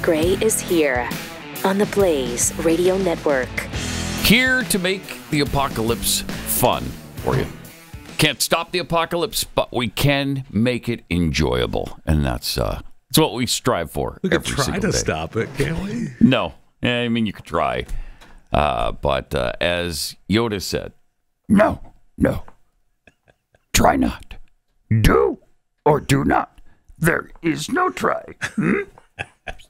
Gray is here on the Blaze Radio Network. Here to make the apocalypse fun for you. Can't stop the apocalypse, but we can make it enjoyable. And that's what we strive for. We could try to stop it, can't we? No. I mean, you could try. But as Yoda said, no. Try not. Do or do not. There is no try.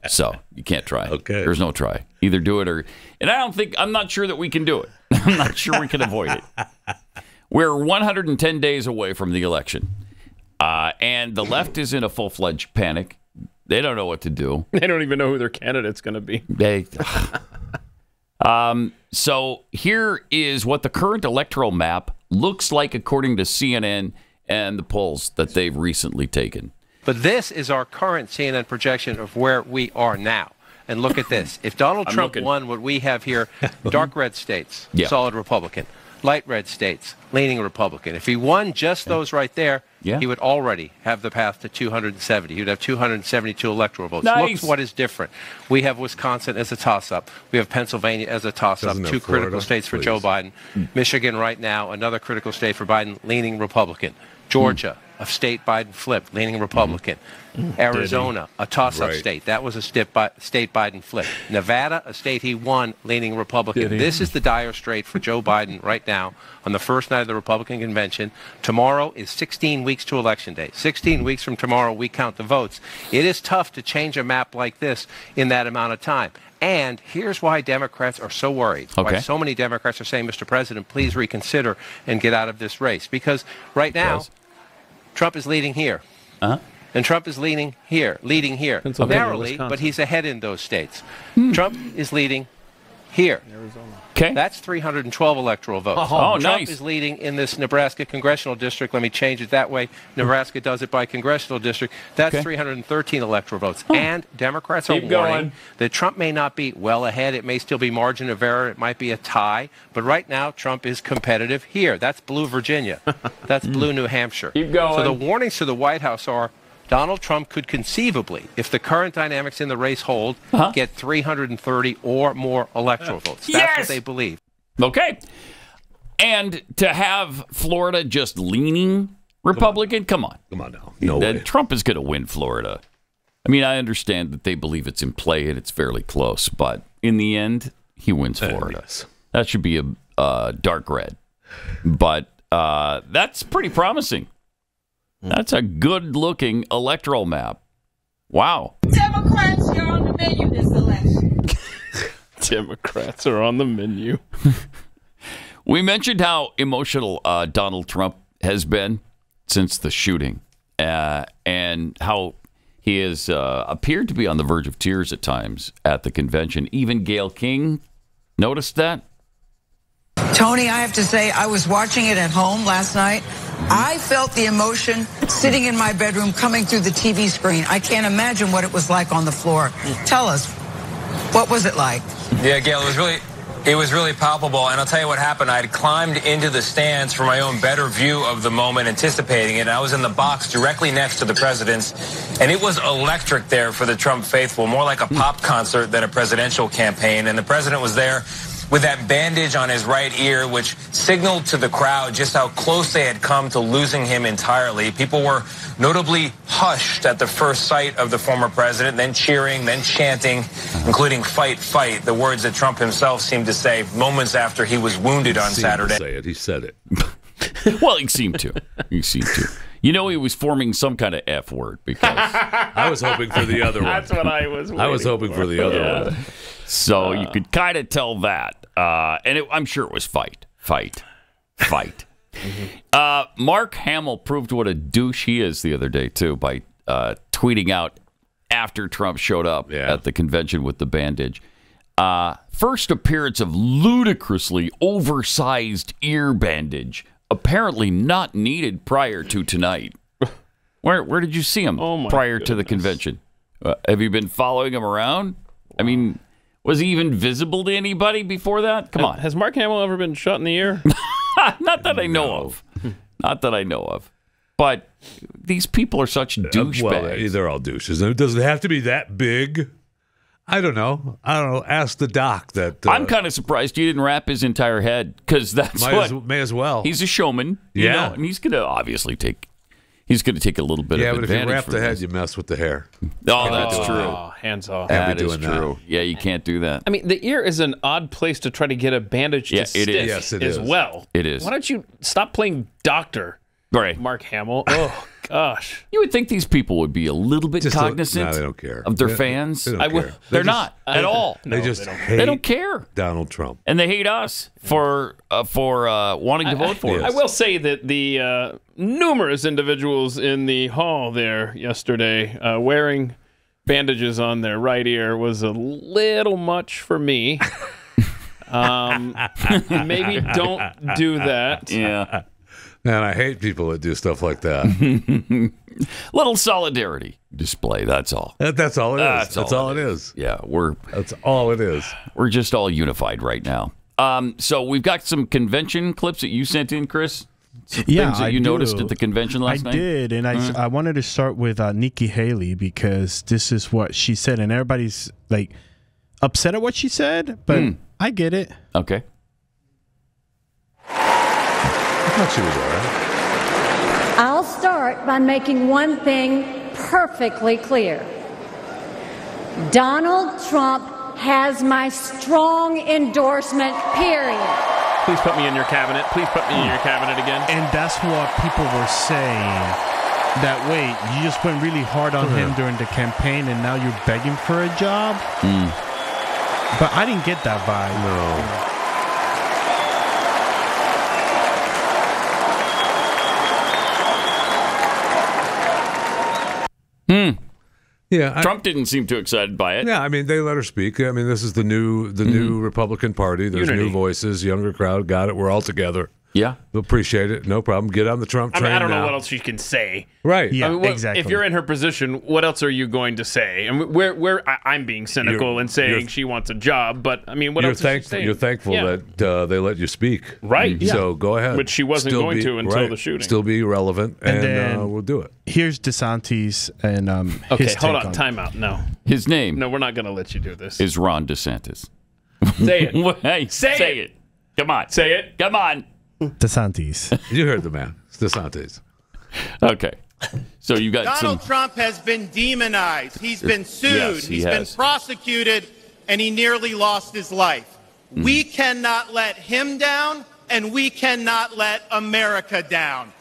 So you can't try. Okay. There's no try. Either do it or... And I'm not sure that we can do it. I'm not sure we can avoid it. We're 110 days away from the election. And the left is in a full-fledged panic. They don't know what to do. They don't even know who their candidate's going to be. So here is what the current electoral map looks like according to CNN and the polls that they've recently taken. But this is our current CNN projection of where we are now. And look at this. If Donald Trump won what we have here, dark red states, solid Republican. Light red states, leaning Republican. If he won just those right there, he would already have the path to 270. He would have 272 electoral votes. Nice. Look what is different. We have Wisconsin as a toss-up. We have Pennsylvania as a toss-up. Two critical states for Joe Biden. Michigan right now, another critical state for Biden, leaning Republican. Georgia, a state Biden flipped, leaning Republican. Arizona, a toss-up state. That was a state Biden flip. Nevada, a state he won, leaning Republican. This is the dire strait for Joe Biden right now on the first night of the Republican convention. Tomorrow is 16 weeks to Election Day. 16 weeks from tomorrow, we count the votes. It is tough to change a map like this in that amount of time. And here's why Democrats are so worried. Why so many Democrats are saying, Mr. President, please reconsider and get out of this race. Because right now, Trump is leading here. And Trump is leading here, narrowly, but he's ahead in those states. Trump is leading here. Okay. That's 312 electoral votes. Trump is leading in this Nebraska congressional district. Let me change it that way. Nebraska does it by congressional district. That's 313 electoral votes. And Democrats are warning that Trump may not be well ahead. It may still be margin of error. It might be a tie. But right now, Trump is competitive here. That's blue Virginia. That's blue New Hampshire. Keep going. So the warnings to the White House are Donald Trump could conceivably, if the current dynamics in the race hold, get 330 or more electoral votes. That's what they believe. Okay. And to have Florida just leaning Republican? Come on. Come on now. No way. Trump is going to win Florida. I mean, I understand that they believe it's in play and it's fairly close, but in the end, he wins Florida. Yes. That should be a dark red. But that's pretty promising. That's a good-looking electoral map. Wow. Democrats, you're on the menu this election. Democrats are on the menu. We mentioned how emotional Donald Trump has been since the shooting and how he has appeared to be on the verge of tears at times at the convention. Even Gayle King noticed that. Tony, I have to say, I was watching it at home last night. I felt the emotion sitting in my bedroom coming through the TV screen. I can't imagine what it was like on the floor. Tell us, what was it like? Yeah, Gail, it was really palpable. And I'll tell you what happened. I had climbed into the stands for my own better view of the moment, anticipating it. And I was in the box directly next to the president's. And it was electric there for the Trump faithful, more like a pop concert than a presidential campaign. And the president was there with that bandage on his right ear, which signaled to the crowd just how close they had come to losing him entirely. People were notably hushed at the first sight of the former president, then cheering, then chanting, including "fight, fight," the words that Trump himself seemed to say moments after he was wounded on Saturday. He said it. Well, he seemed to. You know, he was forming some kind of F word because I was hoping for the other one. That's what I was waiting I was hoping for the other one. So you could kind of tell that. And I'm sure it was fight. Mark Hamill proved what a douche he is the other day, too, by tweeting out after Trump showed up at the convention with the bandage. First appearance of ludicrously oversized ear bandage, apparently not needed prior to tonight. Where did you see him prior to the convention? Have you been following him around? I mean, was he even visible to anybody before that? Come on. Has Mark Hamill ever been shot in the ear? Not that I know of. Not that I know of. But these people are such douchebags. Well, they're all douches. Does it have to be that big? I don't know. Ask the doc. That I'm kind of surprised he didn't wrap his entire head, because that's may as well. He's a showman, you know, and he's going to obviously take a little bit of advantage. Yeah, but if you wrap the head, this. you mess with the hair. Oh, that's true. Oh, hands off. That is true. Yeah, you can't do that. I mean, the ear is an odd place to try to get a bandage to stick as well. It is. Why don't you stop playing doctor, right, Mark Hamill? Oh, gosh. You would think these people would be a little bit cognizant no, they don't care. of their fans. They don't care. They're not at all. They just hate they don't care. Donald Trump. And they hate us for wanting to vote for us. I will say that the numerous individuals in the hall there yesterday wearing bandages on their right ear was a little much for me. Maybe don't do that. Yeah. Man, I hate people that do stuff like that. Little solidarity display, that's all. That's all it is. That's all it is. Yeah, that's all it is. We're just all unified right now. So we've got some convention clips that you sent in, Chris. Some things that you noticed at the convention last night. I did, and I wanted to start with Nikki Haley, because this is what she said, and everybody's like upset at what she said, but I get it. Okay. I thought she was all right. I'll start by making one thing perfectly clear. Donald Trump has my strong endorsement, period. Please put me in your cabinet. Please put me in your cabinet again. And that's what people were saying. That, wait, you just went really hard on him during the campaign, and now you're begging for a job? But I didn't get that vibe. No. Yeah, Trump didn't seem too excited by it. Yeah, I mean, they let her speak. I mean, this is the new Republican Party. There's new voices, younger crowd. Got it. We're all together. Yeah, we'll appreciate it. No problem. Get on the Trump train. I don't now. know what else she can say. Right. Yeah, I mean, exactly. If you're in her position, what else are you going to say? And I'm being cynical and saying she wants a job, but I mean, what else is she saying? You're thankful that they let you speak. Right. Yeah. So go ahead. Which she wasn't going to until the shooting. Still be relevant, and we'll do it. Here's DeSantis and okay, hold on. Time out. No. His name. No, we're not going to let you do this. Is Ron DeSantis. Say it. Hey, say it. Come on. Say it. Come on. DeSantis. You heard the man. It's DeSantis. Okay. So you got Donald Trump has been demonized. He's been sued. Yes, He's been prosecuted, and he nearly lost his life. We cannot let him down, and we cannot let America down.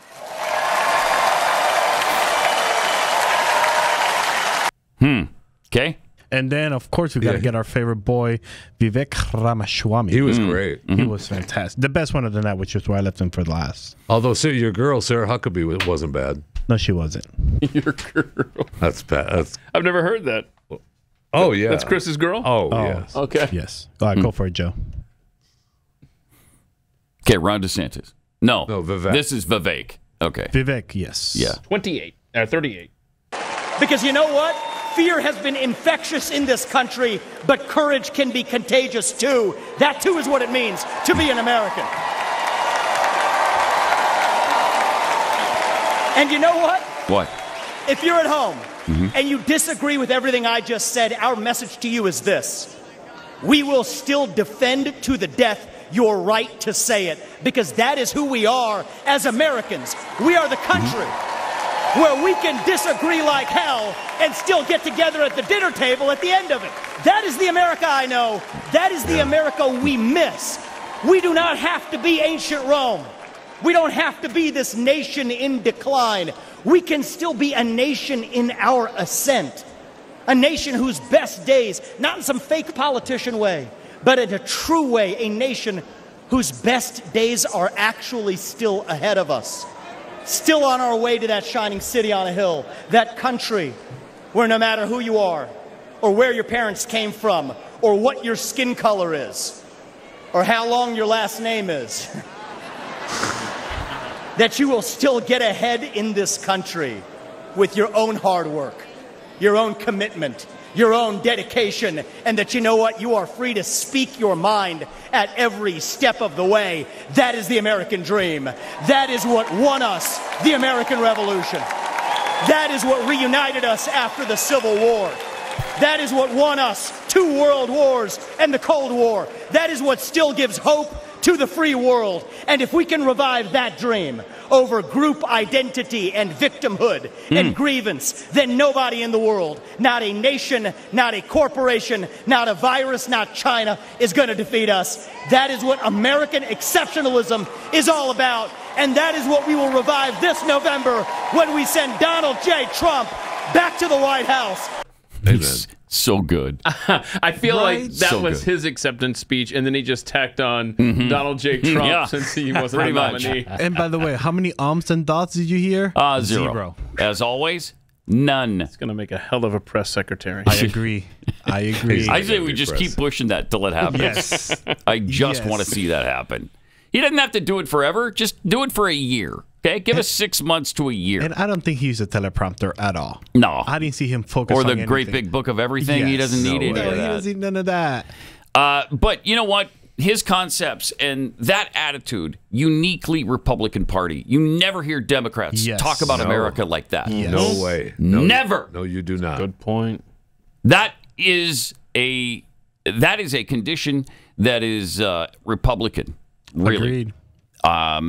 Okay. And then, of course, we got to get our favorite boy, Vivek Ramaswamy. He was great. He was fantastic. The best one of the night, which is why I left him for last. Although your girl, Sarah Huckabee, wasn't bad. No, she wasn't. Your girl. That's bad. I've never heard that. Oh, yeah. That's Chris's girl? Oh, yes. Okay. Yes. All right, go for it, Joe. Okay, Ron DeSantis. No, Vivek. This is Vivek. Okay. Vivek, yes. Yeah. 38. Because you know what? Fear has been infectious in this country, but courage can be contagious too. That too is what it means to be an American. And you know what? What? If you're at home and you disagree with everything I just said, our message to you is this. We will still defend to the death your right to say it, because that is who we are as Americans. We are the country where we can disagree like hell and still get together at the dinner table at the end of it. That is the America I know. That is the America we miss. We do not have to be ancient Rome. We don't have to be this nation in decline. We can still be a nation in our ascent. A nation whose best days, not in some fake politician way, but in a true way, a nation whose best days are actually still ahead of us. Still on our way to that shining city on a hill, that country where no matter who you are, or where your parents came from, or what your skin color is, or how long your last name is, that you will still get ahead in this country with your own hard work, your own commitment, your own dedication, and that you know what? You are free to speak your mind at every step of the way. That is the American dream. That is what won us the American Revolution. That is what reunited us after the Civil War. That is what won us 2 world wars and the Cold War. That is what still gives hope to the free world. And if we can revive that dream over group identity and victimhood and grievance, then nobody in the world, not a nation, not a corporation, not a virus, not China, is going to defeat us. That is what American exceptionalism is all about. And that is what we will revive this November when we send Donald J. Trump back to the White House. It's so good. I feel like that was his acceptance speech, and then he just tacked on Donald J. Trump since he wasn't the nominee. And by the way, how many ums and dots did you hear? Zero. As always, none. It's going to make a hell of a press secretary. I agree. I say we just keep pushing that till it happens. Yes. I just want to see that happen. He doesn't have to do it forever. Just do it for a year. Okay? Give us 6 months to a year. And I don't think he used a teleprompter at all. No. I didn't see him focus on anything. Or the great big book of everything. Yes. He doesn't need any of that. He doesn't need none of that. But you know what? His concepts and that attitude, uniquely Republican Party. You never hear Democrats talk about America like that. Yes. No way. No, never. No, you do not. Good point. That is a condition that is Republican. Really. Agreed. I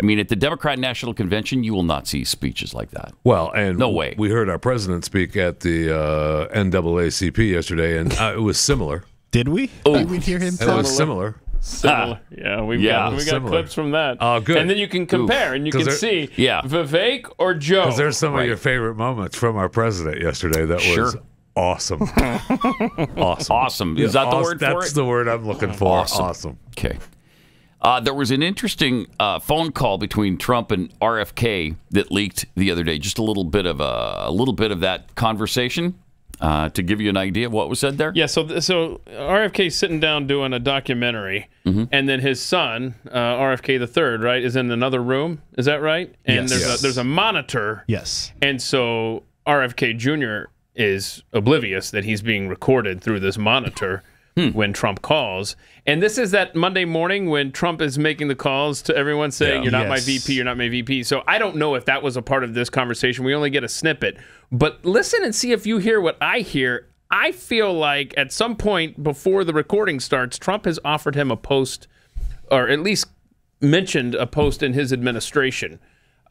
mean, at the Democrat National Convention, you will not see speeches like that. Well, and no way. We heard our president speak at the NAACP yesterday, and it was similar. Did we? Did we hear him? It was similar. Yeah, we got clips from that. Oh, good. And then you can compare, and you can see Vivek or Joe. Because there's some of your favorite moments from our president yesterday that was awesome. Awesome. Is that the word for it? That's the word I'm looking for. Awesome. Okay. There was an interesting phone call between Trump and RFK that leaked the other day. Just a little bit of that conversation to give you an idea of what was said there. Yeah. So RFK's sitting down doing a documentary, and then his son, RFK the third, right, is in another room. Is that right? And there's a monitor. Yes. And so RFK Jr. is oblivious that he's being recorded through this monitor. When Trump calls. And this is that Monday morning when Trump is making the calls to everyone saying, you're not my VP, you're not my VP. So I don't know if that was a part of this conversation. We only get a snippet. But listen and see if you hear what I hear. I feel like at some point before the recording starts, Trump has offered him a post, or at least mentioned a post in his administration,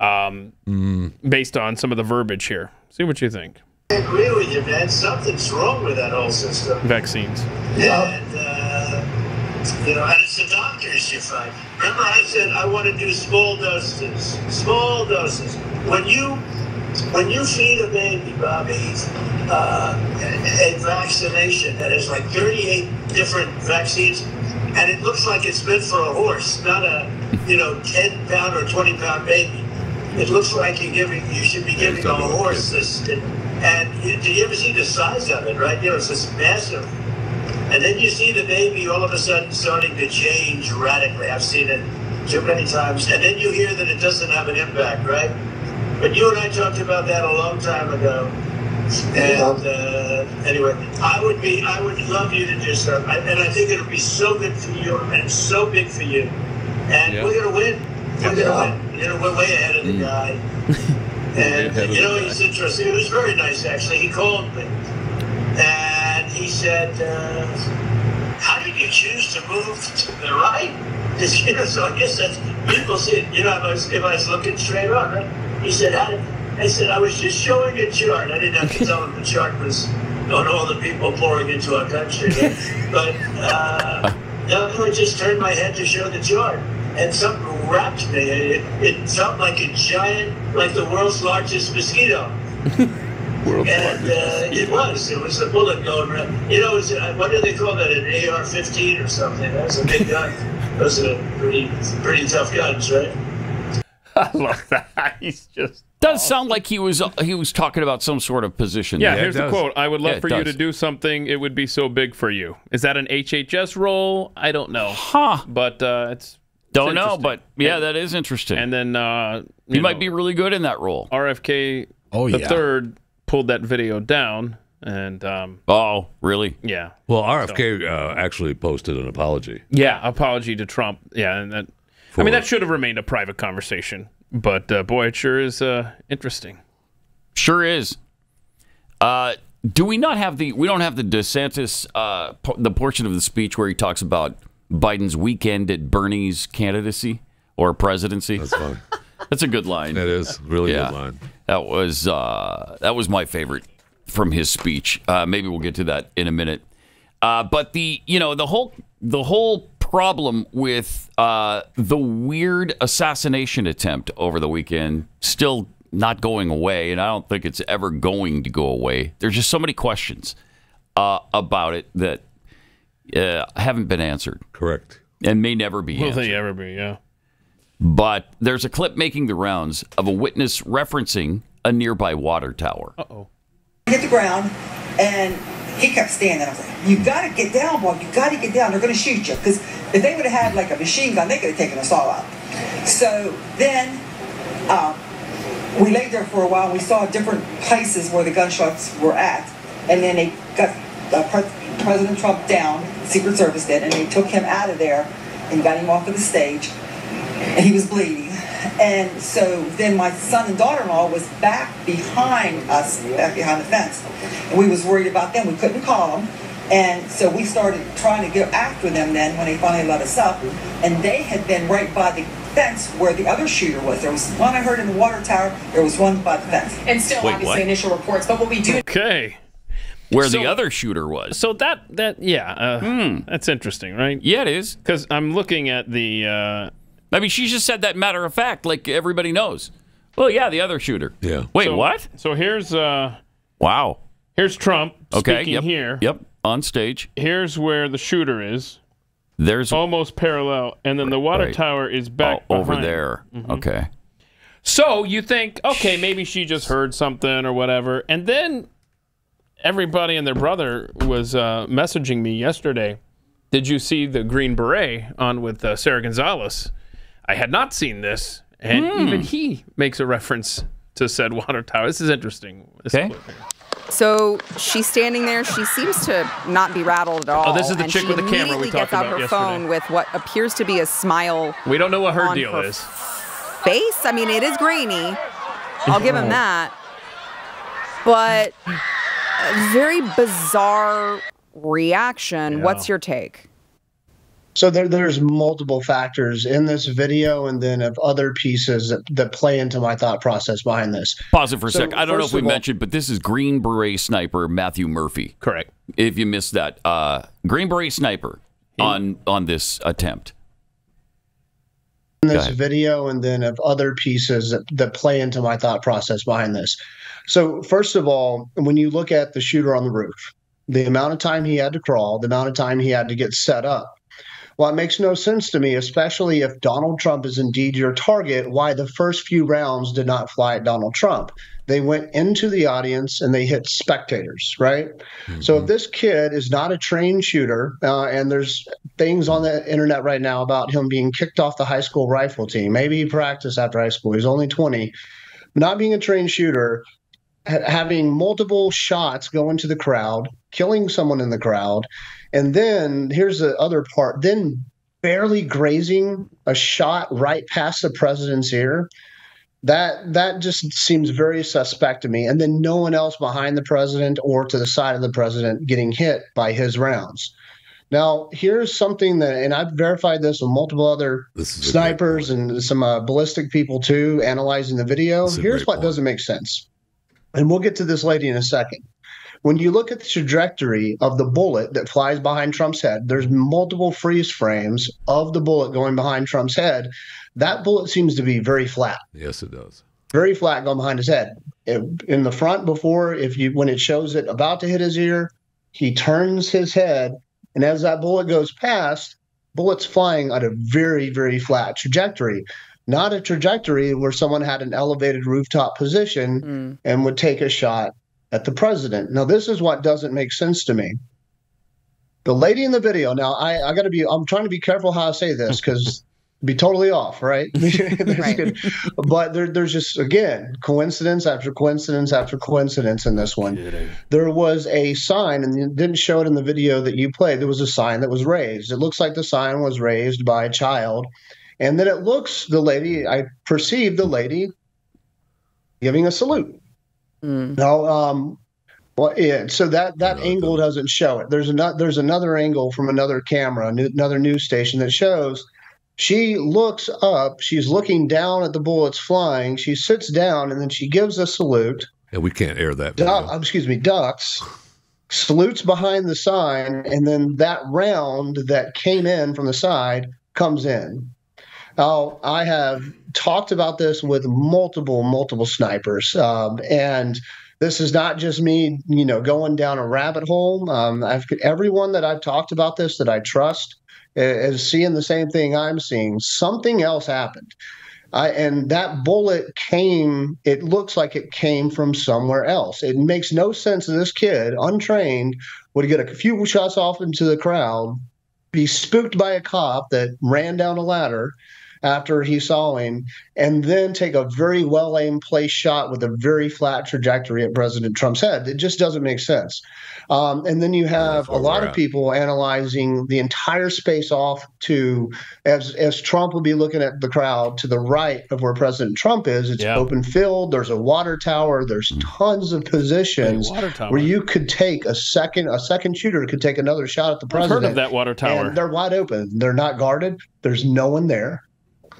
based on some of the verbiage here. See what you think. I agree with you, man. Something's wrong with that whole system. Vaccines. And, and it's the doctors you find. Remember I said I want to do small doses. Small doses. When you feed a baby, Bobby, a vaccination that has like 38 different vaccines, and it looks like it's meant for a horse, not a 10-pound or 20-pound baby. It looks like you should be giving a horse this. And do you ever see the size of it, right? It's just massive. And then you see the baby all of a sudden starting to change radically. I've seen it too many times. And then you hear that it doesn't have an impact, right? But you and I talked about that a long time ago. And anyway, I would love you to do something. And I think it'll be so good for you and so big for you. And we're going to win. We're going to win. We're way ahead of the guy. And, he's interesting. It was very nice, actually. He called me, and he said, how did you choose to move to the right? So I guess that's, people see it, if I was looking straight on, right? He said, I said, I was just showing a chart. I didn't have to tell him the chart was on all the people pouring into our country. Right? But I just turned my head to show the chart. And something wrapped me. It felt like a giant, like the world's largest mosquito. It was a bullet going around. What do they call that? An AR-15 or something? That's a big gun. Those are pretty tough guns, right? I love that. He's just does sound like he was talking about some sort of position. Yeah, here's the quote. I would love for you to do something. It would be so big for you. Is that an HHS role? I don't know. But it's. Don't know, but that is interesting. And then he might be really good in that role. RFK the third pulled that video down, and oh, really? Yeah. Well, RFK actually posted an apology. Yeah, apology to Trump. Yeah, and that. That should have remained a private conversation, but boy, it sure is interesting. Sure is. Do we not have we don't have the DeSantis, the portion of the speech where he talks about Biden's weekend at Bernie's candidacy or presidency? That's funny. That's a good line. It is really good line. That was my favorite from his speech. Maybe we'll get to that in a minute. But the whole problem with the weird assassination attempt over the weekend still not going away, and I don't think it's ever going to go away. There's just so many questions about it that haven't been answered. Correct. And may never be answered. Will they ever be, yeah. But there's a clip making the rounds of a witness referencing a nearby water tower. Uh-oh. Hit the ground, and he kept standing. I was like, you got to get down, boy. You got to get down. They're going to shoot you. Because if they would have had like a machine gun, they could have taken us all out. So then we laid there for a while. We saw different places where the gunshots were at. And then they got President Trump down, Secret Service did, and they took him out of there and got him off of the stage. And he was bleeding. And so then my son and daughter-in-law was back behind us, back behind the fence. And we was worried about them. We couldn't call them. And so we started trying to go after them then when they finally let us up. And they had been right by the fence where the other shooter was. There was one I heard in the water tower. There was one by the fence. And still, obviously, initial reports. But what we do... Okay. Where the other shooter was. So that's interesting, right? Yeah, it is. Because I'm looking at the... I mean, she just said that matter of fact, like everybody knows. Well, yeah, the other shooter. Yeah. Wait, what? So here's... wow. Here's Trump speaking yep, here. Yep, on stage. Here's where the shooter is. There's almost parallel, and then the water tower is back over behind. there. Mm-hmm. Okay. So you think, okay, maybe she just heard something or whatever, and then everybody and their brother was messaging me yesterday. Did you see the Green Beret on with Sara Gonzales? I had not seen this, and even he makes a reference to said water tower. This is interesting. Okay. So she's standing there. She seems to not be rattled at all. Oh, this is the chick with the camera we talked about yesterday. She immediately gets out her phone with what appears to be a smile. We don't know what her deal is. Face? I mean, it is grainy. I'll give him that. But a very bizarre reaction. Yeah. What's your take? So there's multiple factors in this video and then of other pieces that play into my thought process behind this. Pause it for a sec. I don't know if we mentioned, but this is Green Beret sniper Matthew Murphy. Correct. If you missed that. Green Beret sniper on this attempt. In this video and then of other pieces that play into my thought process behind this. So first of all, when you look at the shooter on the roof, the amount of time he had to crawl, the amount of time he had to get set up, well, it makes no sense to me, especially if Donald Trump is indeed your target, why the first few rounds did not fly at Donald Trump. They went into the audience and they hit spectators, right? Mm-hmm. So if this kid is not a trained shooter, and there's things on the internet right now about him being kicked off the high school rifle team. Maybe he practiced after high school. He's only 20. Not being a trained shooter, having multiple shots go into the crowd, killing someone in the crowd, and then here's the other part, then barely grazing a shot right past the president's ear. That just seems very suspect to me. And then no one else behind the president or to the side of the president getting hit by his rounds. Now, here's something that, and I've verified this with multiple other snipers and some ballistic people too, analyzing the video. Here's what doesn't make sense. And we'll get to this lady in a second. When you look at the trajectory of the bullet that flies behind Trump's head, there's multiple freeze frames of the bullet going behind Trump's head. That bullet seems to be very flat. Yes, it does. Very flat going behind his head. In the front before, when it shows it about to hit his ear, he turns his head, and as that bullet goes past, bullet's flying at a very, very flat trajectory. Not a trajectory where someone had an elevated rooftop position and would take a shot at the president. Now, this is what doesn't make sense to me. The lady in the video, now I'm trying to be careful how I say this because be totally off, right? Right. But there's just, again, coincidence after coincidence after coincidence in this one. There was a sign, and you didn't show it in the video that you played. There was a sign that was raised. It looks like the sign was raised by a child. And then I perceive the lady giving a salute. Now, Well, yeah. So that angle doesn't show it. There's another angle from another camera, another news station that shows she looks up. She's looking down at the bullets flying. She sits down and then she gives a salute. Yeah, we can't air that. Ducks. Salutes behind the sign, and then that round that came in from the side comes in. Now, I have talked about this with multiple snipers, and this is not just me, going down a rabbit hole. Everyone that I've talked about this that I trust is seeing the same thing I'm seeing. Something else happened. And that bullet it looks like it came from somewhere else. It makes no sense that this kid, untrained, would get a few shots off into the crowd, be spooked by a cop that ran down a ladder after he saw him, and then take a very well-aimed place shot with a very flat trajectory at President Trump's head. It just doesn't make sense. And then you have a lot of people analyzing the entire space off to, as Trump will be looking at the crowd to the right of where President Trump is, it's open field, there's a water tower, there's tons of positions where you could take a second shooter could take another shot at the president. I've heard of that water tower. And they're wide open. They're not guarded. There's no one there.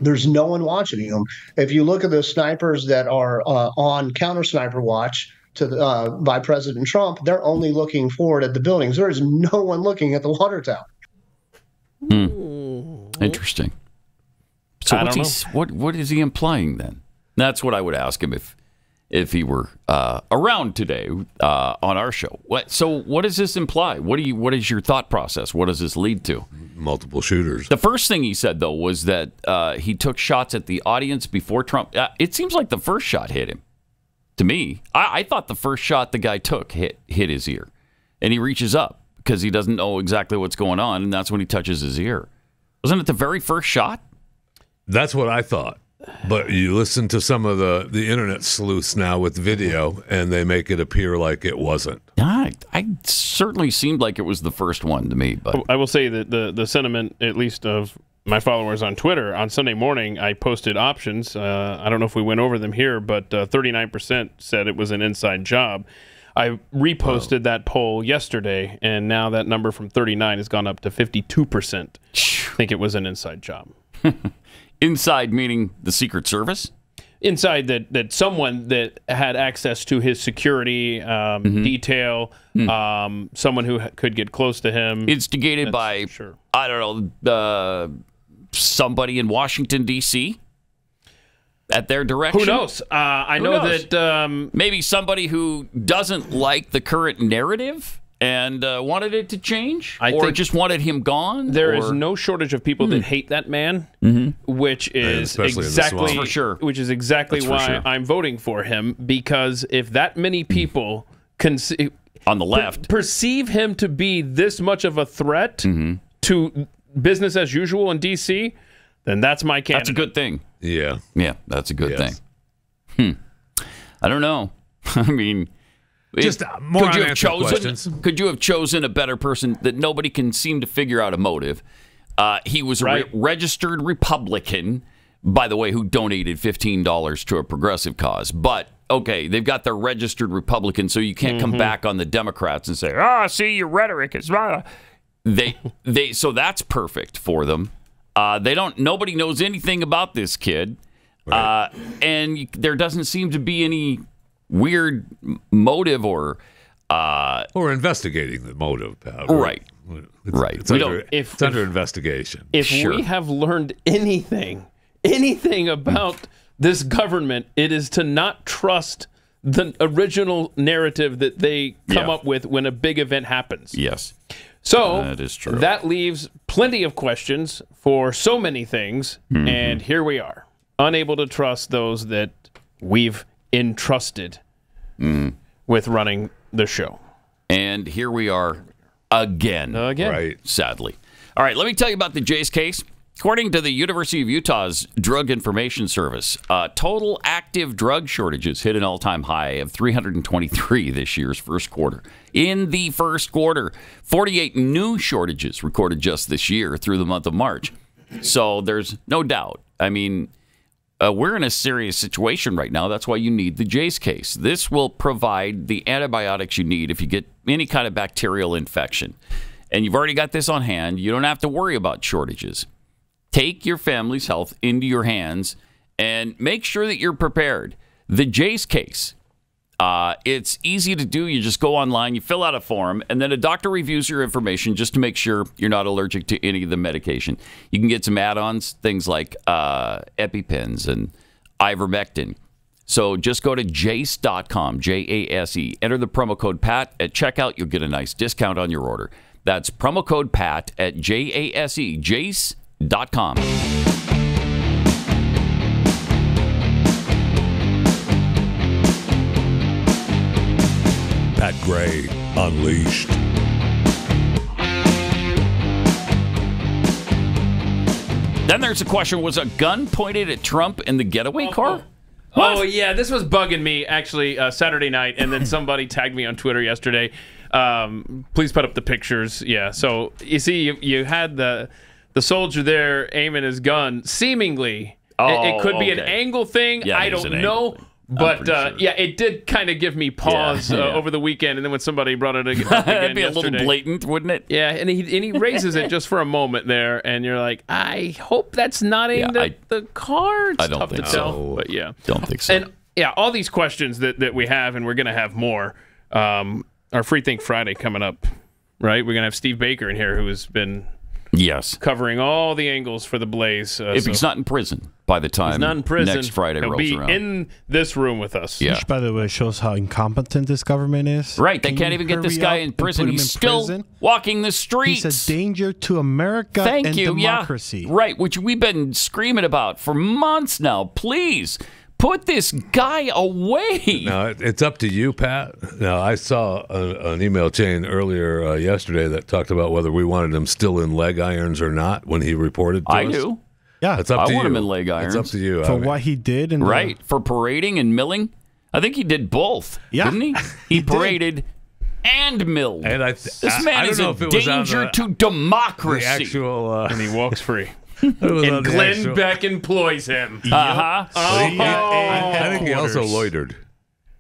There's no one watching them. If you look at the snipers that are on counter sniper watch by President Trump, they're only looking forward at the buildings. There is no one looking at the water tower. Interesting. So what is he implying then? That's what I would ask him if he were around today on our show. What does this imply? What is your thought process? What does this lead to? Multiple shooters. The first thing he said, though, was that he took shots at the audience before Trump. It seems like the first shot hit him. To me, I thought the first shot the guy took hit his ear. And he reaches up because he doesn't know exactly what's going on, and that's when he touches his ear. Wasn't it the very first shot? That's what I thought. But you listen to some of the internet sleuths now with video, and they make it appear like it wasn't. I certainly seemed like it was the first one to me. But I will say that the sentiment, at least of my followers on Twitter, on Sunday morning, I posted options. I don't know if we went over them here, but 39% said it was an inside job. I reposted that poll yesterday, and now that number from 39 has gone up to 52%. Think it was an inside job. Inside meaning the Secret Service? Inside that someone that had access to his security detail, someone who could get close to him. Instigated by, I don't know, somebody in Washington, D.C.? At their direction? Who knows? I know that maybe somebody who doesn't like the current narrative and wanted it to change, or just wanted him gone. There is no shortage of people that hate that man, which is exactly why I'm voting for him. Because if that many people on the left perceive him to be this much of a threat to business as usual in D.C., then that's my candidate. That's a good thing. Yeah, that's a good thing. I don't know. I mean. Just more unanswered questions. Could you have chosen a better person that nobody can seem to figure out a motive? He was a registered Republican, by the way, who donated $15 to a progressive cause. But, okay, they've got their registered Republican, so you can't come back on the Democrats and say, see, your rhetoric is... So that's perfect for them. Nobody knows anything about this kid. Right. And there doesn't seem to be any weird motive or investigating the motive. Right. It's under investigation. If we have learned anything about this government, it is to not trust the original narrative that they come up with when a big event happens. Yes. So that is true. That leaves plenty of questions for so many things, and here we are, unable to trust those that we've entrusted with running the show. And here we are again. Right. Sadly. All right, let me tell you about the Jay's case. According to the University of Utah's Drug Information Service, total active drug shortages hit an all-time high of 323 this year's first quarter. In the first quarter, 48 new shortages recorded just this year through the month of March. So there's no doubt. I mean, we're in a serious situation right now. That's why you need the Jace case. This will provide the antibiotics you need if you get any kind of bacterial infection. And you've already got this on hand. You don't have to worry about shortages. Take your family's health into your hands and make sure that you're prepared. The Jace case. It's easy to do. You just go online, you fill out a form, and then a doctor reviews your information just to make sure you're not allergic to any of the medication. You can get some add-ons, things like EpiPens and ivermectin. So just go to jace.com, J-A-S-E. Enter the promo code PAT at checkout. You'll get a nice discount on your order. That's promo code PAT at J-A-S-E, jace.com. Pat Gray Unleashed. Then there's a question, was a gun pointed at Trump in the getaway car? Oh, yeah, this was bugging me, actually, Saturday night, and then somebody tagged me on Twitter yesterday. Please put up the pictures. Yeah, so you see, you had the soldier there aiming his gun, seemingly. It could be an angle thing. Yeah, I don't know. But, yeah, it did kind of give me pause over the weekend. And then when somebody brought it up again That'd be a little blatant, wouldn't it? Yeah, and he raises it just for a moment there. And you're like, I hope that's not aimed at the car. It's I don't tough think to so. tell. But, yeah. Don't think so. And, yeah, all these questions that we have, and we're going to have more, our Free Think Friday coming up, right? We're going to have Steve Baker in here, who has been... Yes. Covering all the angles for the Blaze. If he's not in prison by the time next Friday rolls around. He'll be in this room with us. Yeah. Which, by the way, shows how incompetent this government is. Right. They can't even get this guy in prison. He's still walking the streets. He's a danger to America and democracy. Yeah. Right, which we've been screaming about for months now. Please. Put this guy away. No, it's up to you, Pat. Now, I saw an email chain earlier yesterday that talked about whether we wanted him still in leg irons or not when he reported to us. I do. Yeah, it's up to you. I want him in leg irons. It's up to you. For what he did. Right, for parading and milling. I think he did both, didn't he? He paraded and milled. And this man is a danger to democracy. The actual, and he walks free. And Glenn Beck employs him. Uh-huh. I think he also loitered.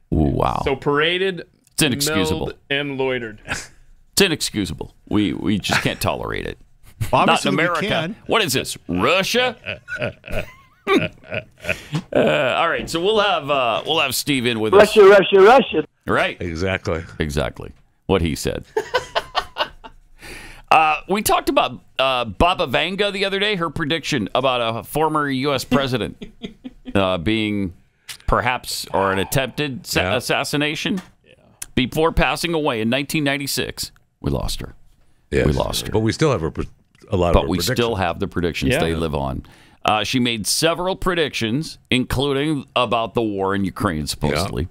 Wow. So paraded, it's inexcusable. milled, and loitered. It's inexcusable. We just can't tolerate it. Well, not in America. What is this? Russia? All right, so we'll have Steve in with us. Russia. Right. Exactly. What he said. We talked about Baba Vanga the other day, her prediction about a former U.S. president being perhaps or an attempted assassination. Before passing away in 1996. We lost her. Yes. We lost her. But we still have a lot of her But we still have the predictions. They live on. She made several predictions, including about the war in Ukraine, supposedly.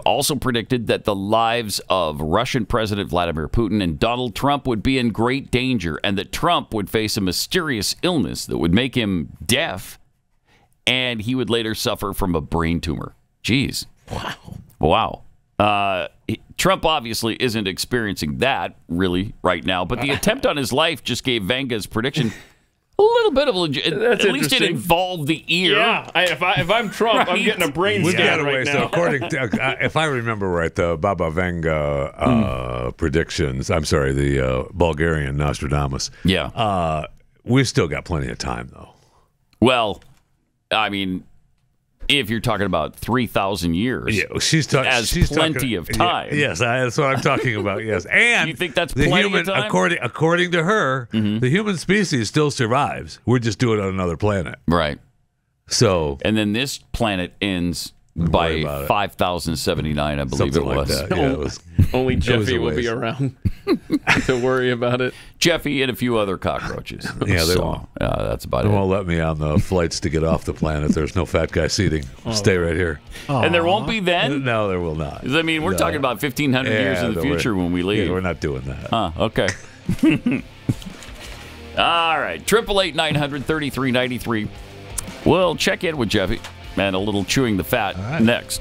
Also predicted that the lives of Russian President Vladimir Putin and Donald Trump would be in great danger, and that Trump would face a mysterious illness that would make him deaf, and he would later suffer from a brain tumor. Jeez. Wow. Trump obviously isn't experiencing that really right now, but the attempt on his life just gave Vanga's prediction a little bit of at least it involved the ear. Yeah, if I'm Trump, I'm getting a brain scan right now. So according to, if I remember right, the Baba Vanga predictions, I'm sorry, the Bulgarian Nostradamus. Yeah. We've still got plenty of time, though. Well, I mean, if you're talking about 3,000 years, she's plenty of time. Yes, that's what I'm talking about. Yes, and you think that's the plenty human, of time? According to her, the human species still survives. We're just doing it on another planet, right? So, and then this planet ends by 5,079, I believe something it was. like that. Yeah, it was. Only Jeffy will be around to worry about it. Jeffy and a few other cockroaches. Yeah, they won't. That's about they it. Won't let me on the flights to get off the planet. There's no fat guy seating. Stay right here. And there won't be then? No, there will not. I mean, we're talking about 1,500 years in the future when we leave. Yeah, we're not doing that. Okay. All right. 888-900-3393. We'll check in with Jeffy and a little chewing the fat next.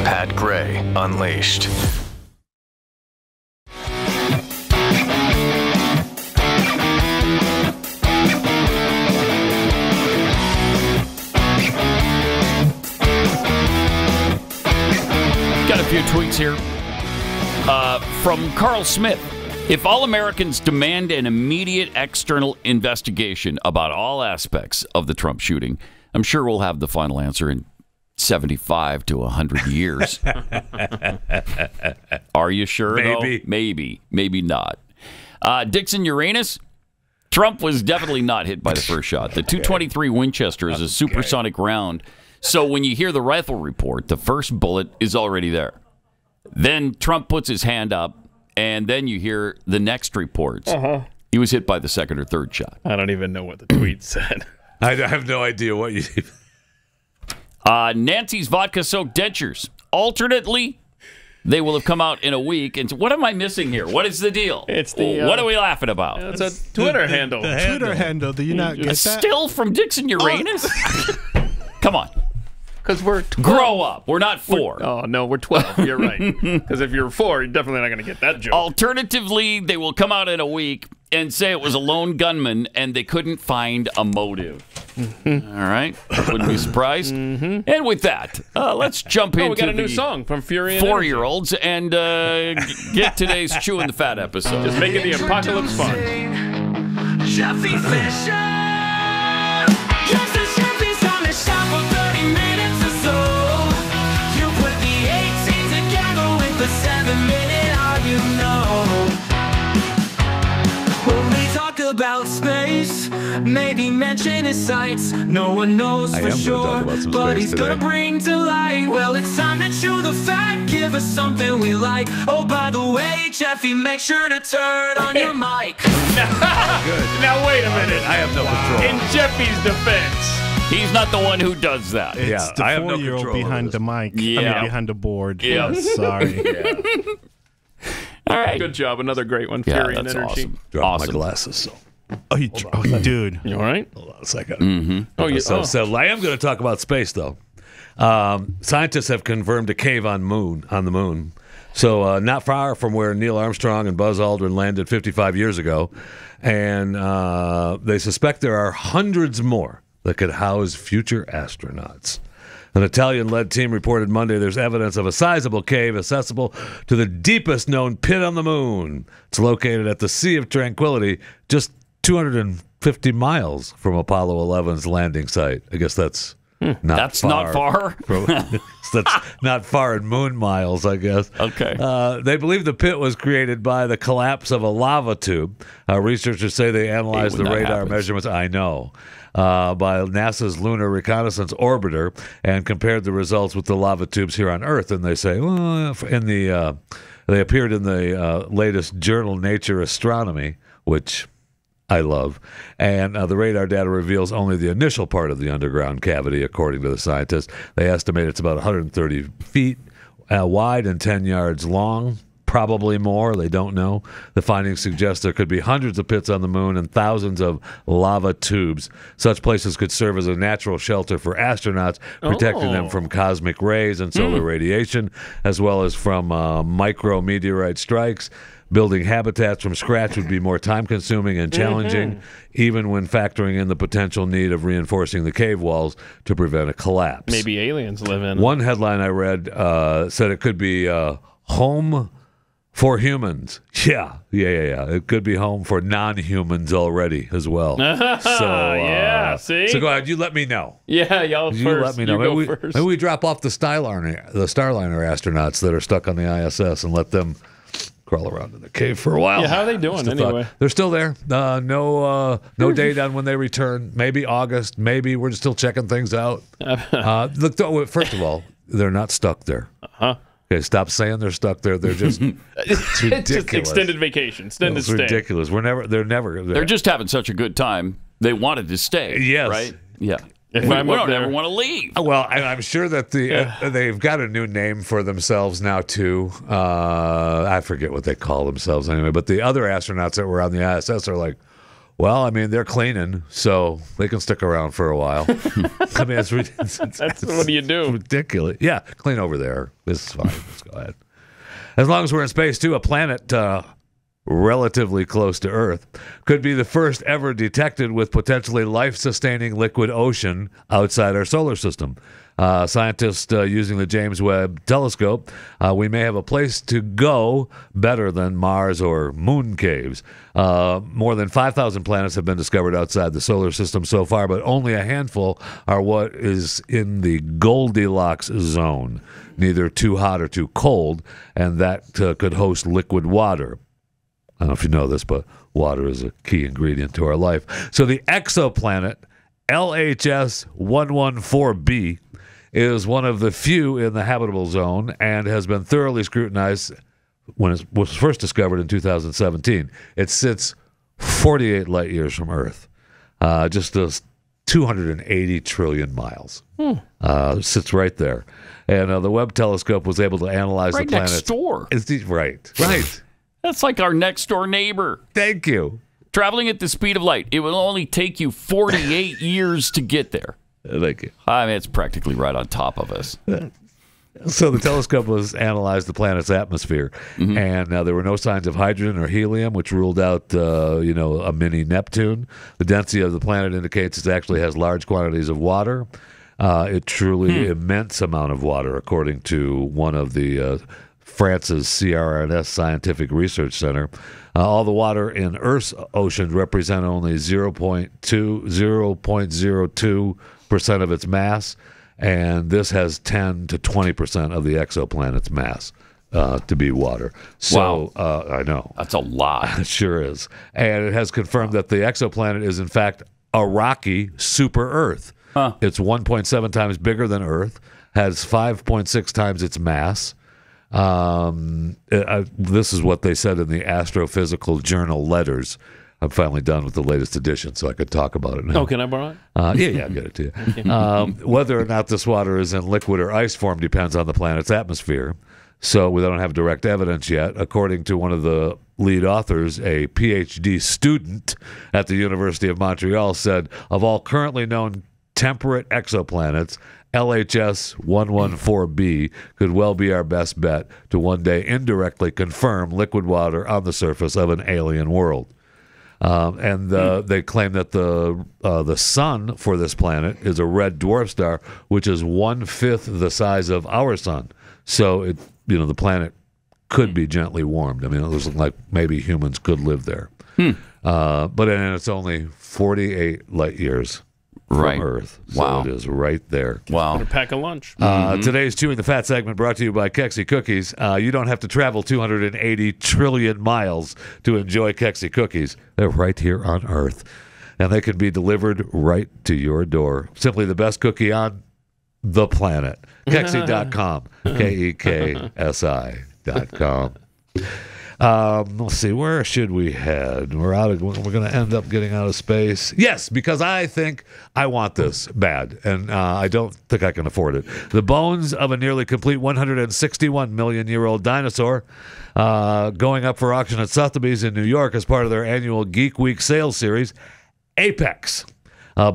Pat Gray Unleashed. few tweets here. From Carl Smith. If all Americans demand an immediate external investigation about all aspects of the Trump shooting, I'm sure we'll have the final answer in 75 to 100 years. Are you sure, Maybe. though? Maybe not. Dixon Uranus, Trump was definitely not hit by the first shot. The .223 Winchester is a supersonic round, so when you hear the rifle report, the first bullet is already there. Then Trump puts his hand up, and then you hear the next reports. He was hit by the second or third shot. I don't even know what the tweet said. I have no idea what you... Nancy's vodka-soaked dentures. Alternately, they will have come out in a week. And what am I missing here? What is the deal? It's the. What are we laughing about? It's a Twitter handle. The Twitter handle. Do you not get that? Still from Dixon Uranus? Come on. Because we're 12. Grow up. We're not 4. Oh, no, we're 12. You're right. Because if you're 4, you're definitely not going to get that joke. Alternatively, they will come out in a week and say it was a lone gunman and they couldn't find a motive. All right? Wouldn't be surprised. And with that, let's jump into we got a new song from Fury and 4-year-olds and get today's Chewing the Fat episode. Just making the apocalypse fun. Jeffy Fisher. Yes, the Jeffy's on the shop for 30 minutes or so. You put the 18 together with the 7-minute all you know. When we talk about space, maybe mention his sights. No one knows for sure, but he's gonna bring to light. Well, it's time to chew the fat, give us something we like. Oh, by the way, Jeffy, make sure to turn on your mic. Now, wait a minute. I have no control. In Jeffy's defense, he's not the one who does that. It's the I have no 4-year-old control behind the mic. Yeah. I mean, behind the board. Yeah. Sorry. All right. good job. Another great one. Yeah, Fury and that's Energy. awesome. Drop my glasses. So. Dude. You all right? Hold on a second. So I am going to talk about space, though. Scientists have confirmed a cave on the moon. So not far from where Neil Armstrong and Buzz Aldrin landed 55 years ago. And they suspect there are hundreds more that could house future astronauts. An Italian-led team reported Monday there's evidence of a sizable cave accessible to the deepest known pit on the moon. It's located at the Sea of Tranquility, just 250 miles from Apollo 11's landing site. I guess that's not far. That's not far in moon miles, I guess. Okay. They believe the pit was created by the collapse of a lava tube. Researchers say they analyzed the radar measurements. I know. By NASA's Lunar Reconnaissance Orbiter and compared the results with the lava tubes here on Earth. And they say, well, they appeared in the latest journal Nature Astronomy, which I love. And the radar data reveals only the initial part of the underground cavity, according to the scientists. They estimate it's about 130 feet wide and 10 yards long. Probably more. They don't know. The findings suggest there could be hundreds of pits on the moon and thousands of lava tubes. Such places could serve as a natural shelter for astronauts, protecting them from cosmic rays and solar radiation, as well as from micrometeorite strikes. Building habitats from scratch would be more time-consuming and challenging, even when factoring in the potential need of reinforcing the cave walls to prevent a collapse. Maybe aliens live in. One headline I read said it could be home for humans. Yeah. It could be home for non-humans already as well. Yeah, see? So go ahead. You let me know. Yeah, y'all You first. let me know. Maybe we drop off the Starliner astronauts that are stuck on the ISS and let them crawl around in the cave for a while. Yeah, how are they doing anyway? They're still there. No date on when they return. Maybe August. Maybe we're still checking things out. Look, first of all, they're not stuck there. Okay, stop saying they're stuck there. They're just it's ridiculous. Just extended vacation, extended stay. It's ridiculous. They're never. They're just having such a good time. They wanted to stay. Yes. Right? Yeah. If we I'm don't up there- ever want to leave. Well, I'm sure that they've got a new name for themselves now too. I forget what they call themselves anyway. But the other astronauts that were on the ISS are like, well, I mean, they're cleaning, so they can stick around for a while. I mean, it's what do you do? Ridiculous. Yeah, clean over there. This is fine. Let's go ahead. As long as we're in space, too, a planet relatively close to Earth could be the first ever detected with potentially life-sustaining liquid ocean outside our solar system. Scientists using the James Webb Telescope, we may have a place to go better than Mars or moon caves. More than 5,000 planets have been discovered outside the solar system so far, but only a handful are what is in the Goldilocks zone, neither too hot or too cold, and that could host liquid water. I don't know if you know this, but water is a key ingredient to our life. So the exoplanet LHS 114b is one of the few in the habitable zone and has been thoroughly scrutinized when it was first discovered in 2017. It sits 48 light years from Earth, just 280 trillion miles. Sits right there. And the Webb telescope was able to analyze the planet. Right next door. Right. That's like our next door neighbor. Thank you. Traveling at the speed of light. It will only take you 48 years to get there. Thank you. I mean, it's practically right on top of us. So the telescope was analyzed the planet's atmosphere, and there were no signs of hydrogen or helium, which ruled out, a mini Neptune. The density of the planet indicates it actually has large quantities of water. It truly immense amount of water, according to one of the France's CRNS Scientific Research Center. All the water in Earth's oceans represent only 0.02% of its mass, and this has 10 to 20% of the exoplanet's mass to be water. So, I know. That's a lot. It sure is. And it has confirmed that the exoplanet is, in fact, a rocky super-Earth. It's 1.7 times bigger than Earth, has 5.6 times its mass. This is what they said in the Astrophysical Journal letters. I'm finally done with the latest edition, so I could talk about it now. Oh, can I borrow it? Yeah, I'll get it to you. Whether or not this water is in liquid or ice form depends on the planet's atmosphere. So we don't have direct evidence yet. According to one of the lead authors, a PhD student at the University of Montreal said, of all currently known temperate exoplanets, LHS 114b could well be our best bet to one day indirectly confirm liquid water on the surface of an alien world. They claim that the sun for this planet is a red dwarf star, which is 1/5 the size of our sun. So the planet could be gently warmed. I mean, it looks like maybe humans could live there. But it's only 48 light years from Earth. So it is right there. Wow. Better pack a lunch. Today's Chewing the Fat segment brought to you by Kexi Cookies. You don't have to travel 280 trillion miles to enjoy Kexi Cookies. They're right here on Earth, and they can be delivered right to your door. Simply the best cookie on the planet. Kexi.com. KEKSI.com. Let's see, where should we head? We're going to end up getting out of space. Yes, because I think I want this bad, and I don't think I can afford it. The bones of a nearly complete 161 million year old dinosaur going up for auction at Sotheby's in New York as part of their annual Geek Week sales series. Apex,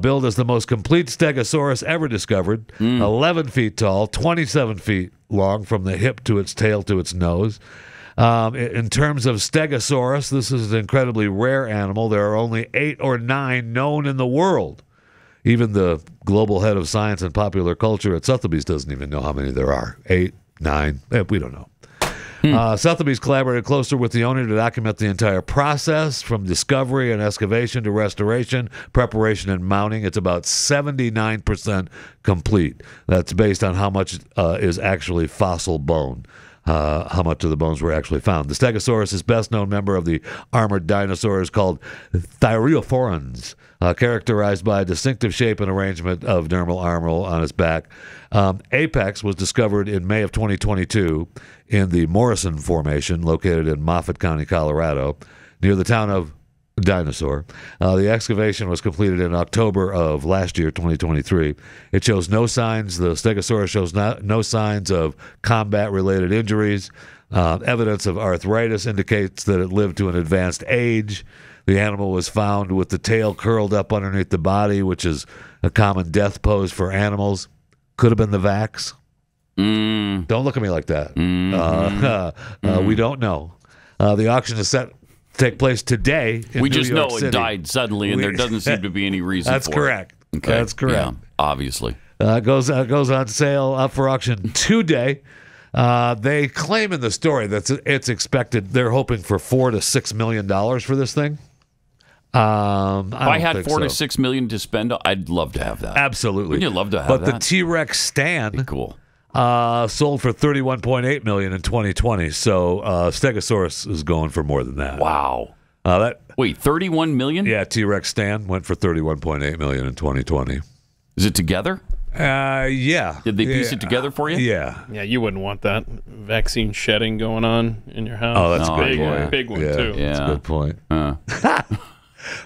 billed as the most complete stegosaurus ever discovered, 11 feet tall, 27 feet long from the hip to its tail to its nose. In terms of Stegosaurus, this is an incredibly rare animal. There are only 8 or 9 known in the world. Even the global head of science and popular culture at Sotheby's doesn't even know how many there are. 8, 9, we don't know. Sotheby's collaborated closer with the owner to document the entire process, from discovery and excavation to restoration, preparation, and mounting. It's about 79% complete. That's based on how much is actually fossil bone. How much of the bones were actually found. The Stegosaurus is best-known member of the armored dinosaurs called Thyreophorans, characterized by a distinctive shape and arrangement of dermal armor on its back. Apex was discovered in May of 2022 in the Morrison Formation, located in Moffat County, Colorado, near the town of Dinosaur. The excavation was completed in October of last year, 2023. It shows no signs. The Stegosaurus shows no signs of combat-related injuries. Evidence of arthritis indicates that it lived to an advanced age. The animal was found with the tail curled up underneath the body, which is a common death pose for animals. Could have been the vax. Don't look at me like that. We don't know. The auction is set take place today in We just New York know City. it died suddenly, and there doesn't seem to be any reason That's for correct. it. Okay. That's correct. Yeah, obviously. goes on sale up for auction today. They claim in the story that it's expected. They're hoping for $4 to $6 million for this thing. If I had $4 to $6 million to spend, I'd love to have that. Absolutely, wouldn't you love to have that? But the T-Rex stand, cool. Sold for $31.8 million in 2020. So Stegosaurus is going for more than that. Wow. Wait, $31 million? Yeah, T-Rex stand went for $31.8 million in 2020. Is it together? Yeah. Did they piece it together for you? Yeah. Yeah, you wouldn't want that vaccine shedding going on in your house. Oh, that's a good point. Big one, yeah, too. That's a good point.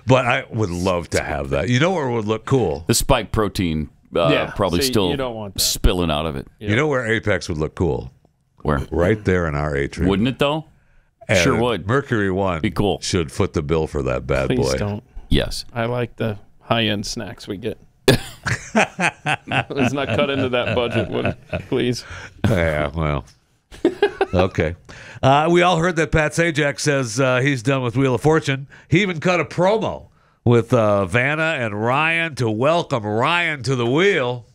But I would love to have that. You know where it would look cool? The spike protein probably still you don't want that. spilling out of it. You know where Apex would look cool? Where? Right there in our atrium. Wouldn't it, though? And sure would. Mercury One be cool. Should foot the bill for that bad Please boy. Don't. Yes. I like the high-end snacks we get. Let's not cut into that budget, would it? Please. Yeah, well. Okay. We all heard that Pat Sajak says he's done with Wheel of Fortune. He even cut a promo with Vanna and Ryan to welcome Ryan to the wheel.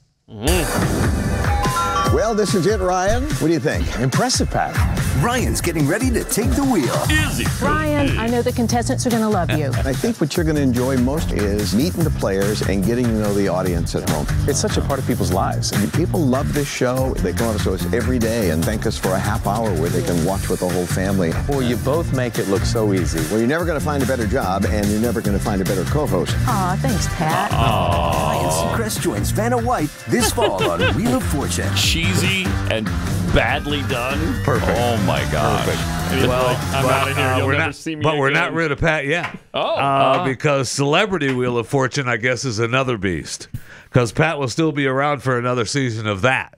Well, this is it, Ryan. What do you think? Impressive, Pat. Ryan's getting ready to take the wheel. Easy. Ryan, I know the contestants are going to love you. I think what you're going to enjoy most is meeting the players and getting to know the audience at home. It's such a part of people's lives. I mean, people love this show. They come on to us every day and thank us for a half hour where they can watch with the whole family. Well, you both make it look so easy. Well, you're never going to find a better job, and you're never going to find a better co-host. Aw, thanks, Pat. Ryan Seacrest joins Vanna White this fall on Wheel of Fortune. Cheesy and badly done. Perfect. Oh my gosh. Well, I'm out of here. You'll never see me But we're again. not rid of Pat yet. Oh. Because Celebrity Wheel of Fortune, I guess, is another beast. Because Pat will still be around for another season of that.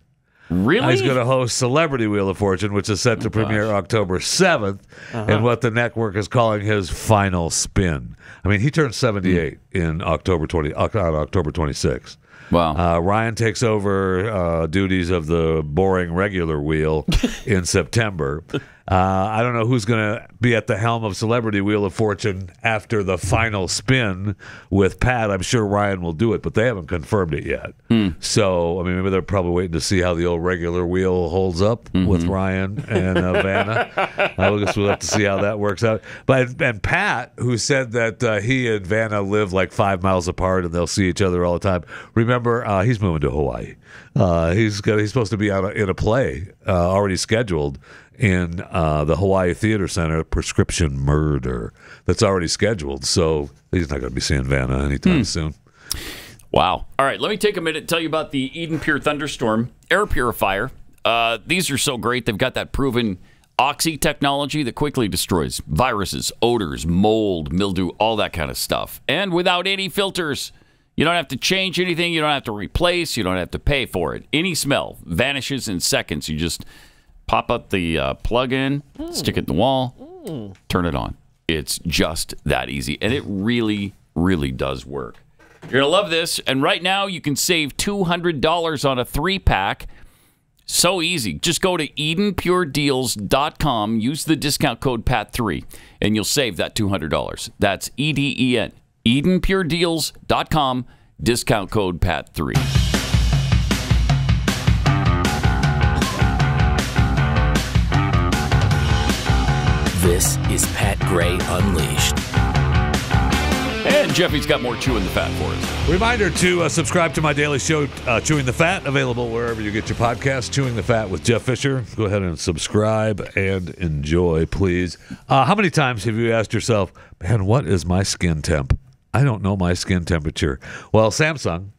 Really? He's going to host Celebrity Wheel of Fortune, which is set to premiere October 7th, and what the network is calling his final spin. I mean, he turned 78 on October 26th. Wow. Ryan takes over duties of the boring regular wheel in September. I don't know who's going to be at the helm of Celebrity Wheel of Fortune after the final spin with Pat. I'm sure Ryan will do it, but they haven't confirmed it yet. So, I mean, maybe they're probably waiting to see how the old regular wheel holds up with Ryan and Vanna. I guess we'll have to see how that works out. And Pat, who said that he and Vanna live like 5 miles apart and they'll see each other all the time. Remember, he's moving to Hawaii. He's supposed to be in a play already scheduled in the Hawaii Theater Center, Prescription Murder, that's already scheduled. So he's not going to be seeing Vanna anytime soon. Wow. All right, let me take a minute to tell you about the Eden Pure Thunderstorm air purifier. These are so great. They've got that proven Oxy technology that quickly destroys viruses, odors, mold, mildew, all that kind of stuff. And without any filters. You don't have to change anything. You don't have to replace. You don't have to pay for it. Any smell vanishes in seconds. You just pop up the plug in, stick it in the wall, turn it on. It's just that easy. And it really, really does work. You're going to love this. And right now, you can save $200 on a 3-pack. So easy. Just go to EdenPureDeals.com. Use the discount code PAT3, and you'll save that $200. That's EDEN. EdenPureDeals.com, discount code PAT3. This is Pat Gray Unleashed. And Jeffy's got more Chewing the Fat for us. Reminder to subscribe to my daily show, Chewing the Fat, available wherever you get your podcast, Chewing the Fat with Jeff Fisher. Go ahead and subscribe and enjoy, please. How many times have you asked yourself, man, what is my skin temp? I don't know my skin temperature. Well, Samsung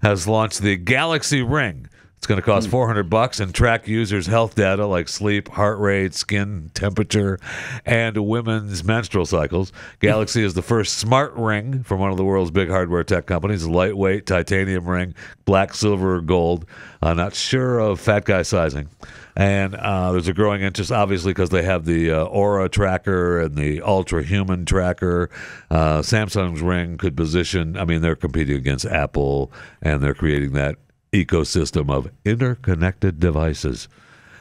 has launched the Galaxy Ring. It's going to cost $400 and track users' health data like sleep, heart rate, skin temperature, and women's menstrual cycles. Galaxy is the first smart ring from one of the world's big hardware tech companies. A lightweight titanium ring, black, silver, or gold. Not sure of fat guy sizing. And there's a growing interest, obviously, because they have the Aura tracker and the Ultra Human tracker. Samsung's ring could position, I mean, they're competing against Apple, and they're creating that ecosystem of interconnected devices.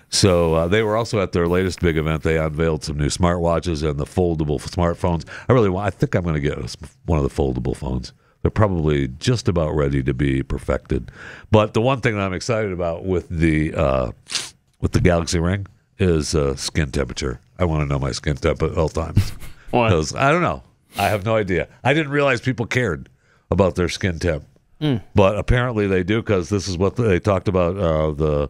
So they were also at their latest big event. They unveiled some new smartwatches and the foldable smartphones. I think I'm going to get one of the foldable phones. they're probably just about ready to be perfected. But the one thing that I'm excited about with the Galaxy Ring is skin temperature. I want to know my skin temp at all times. Why? Because I don't know. I have no idea. I didn't realize people cared about their skin temp. But apparently they do, because this is what they talked about, the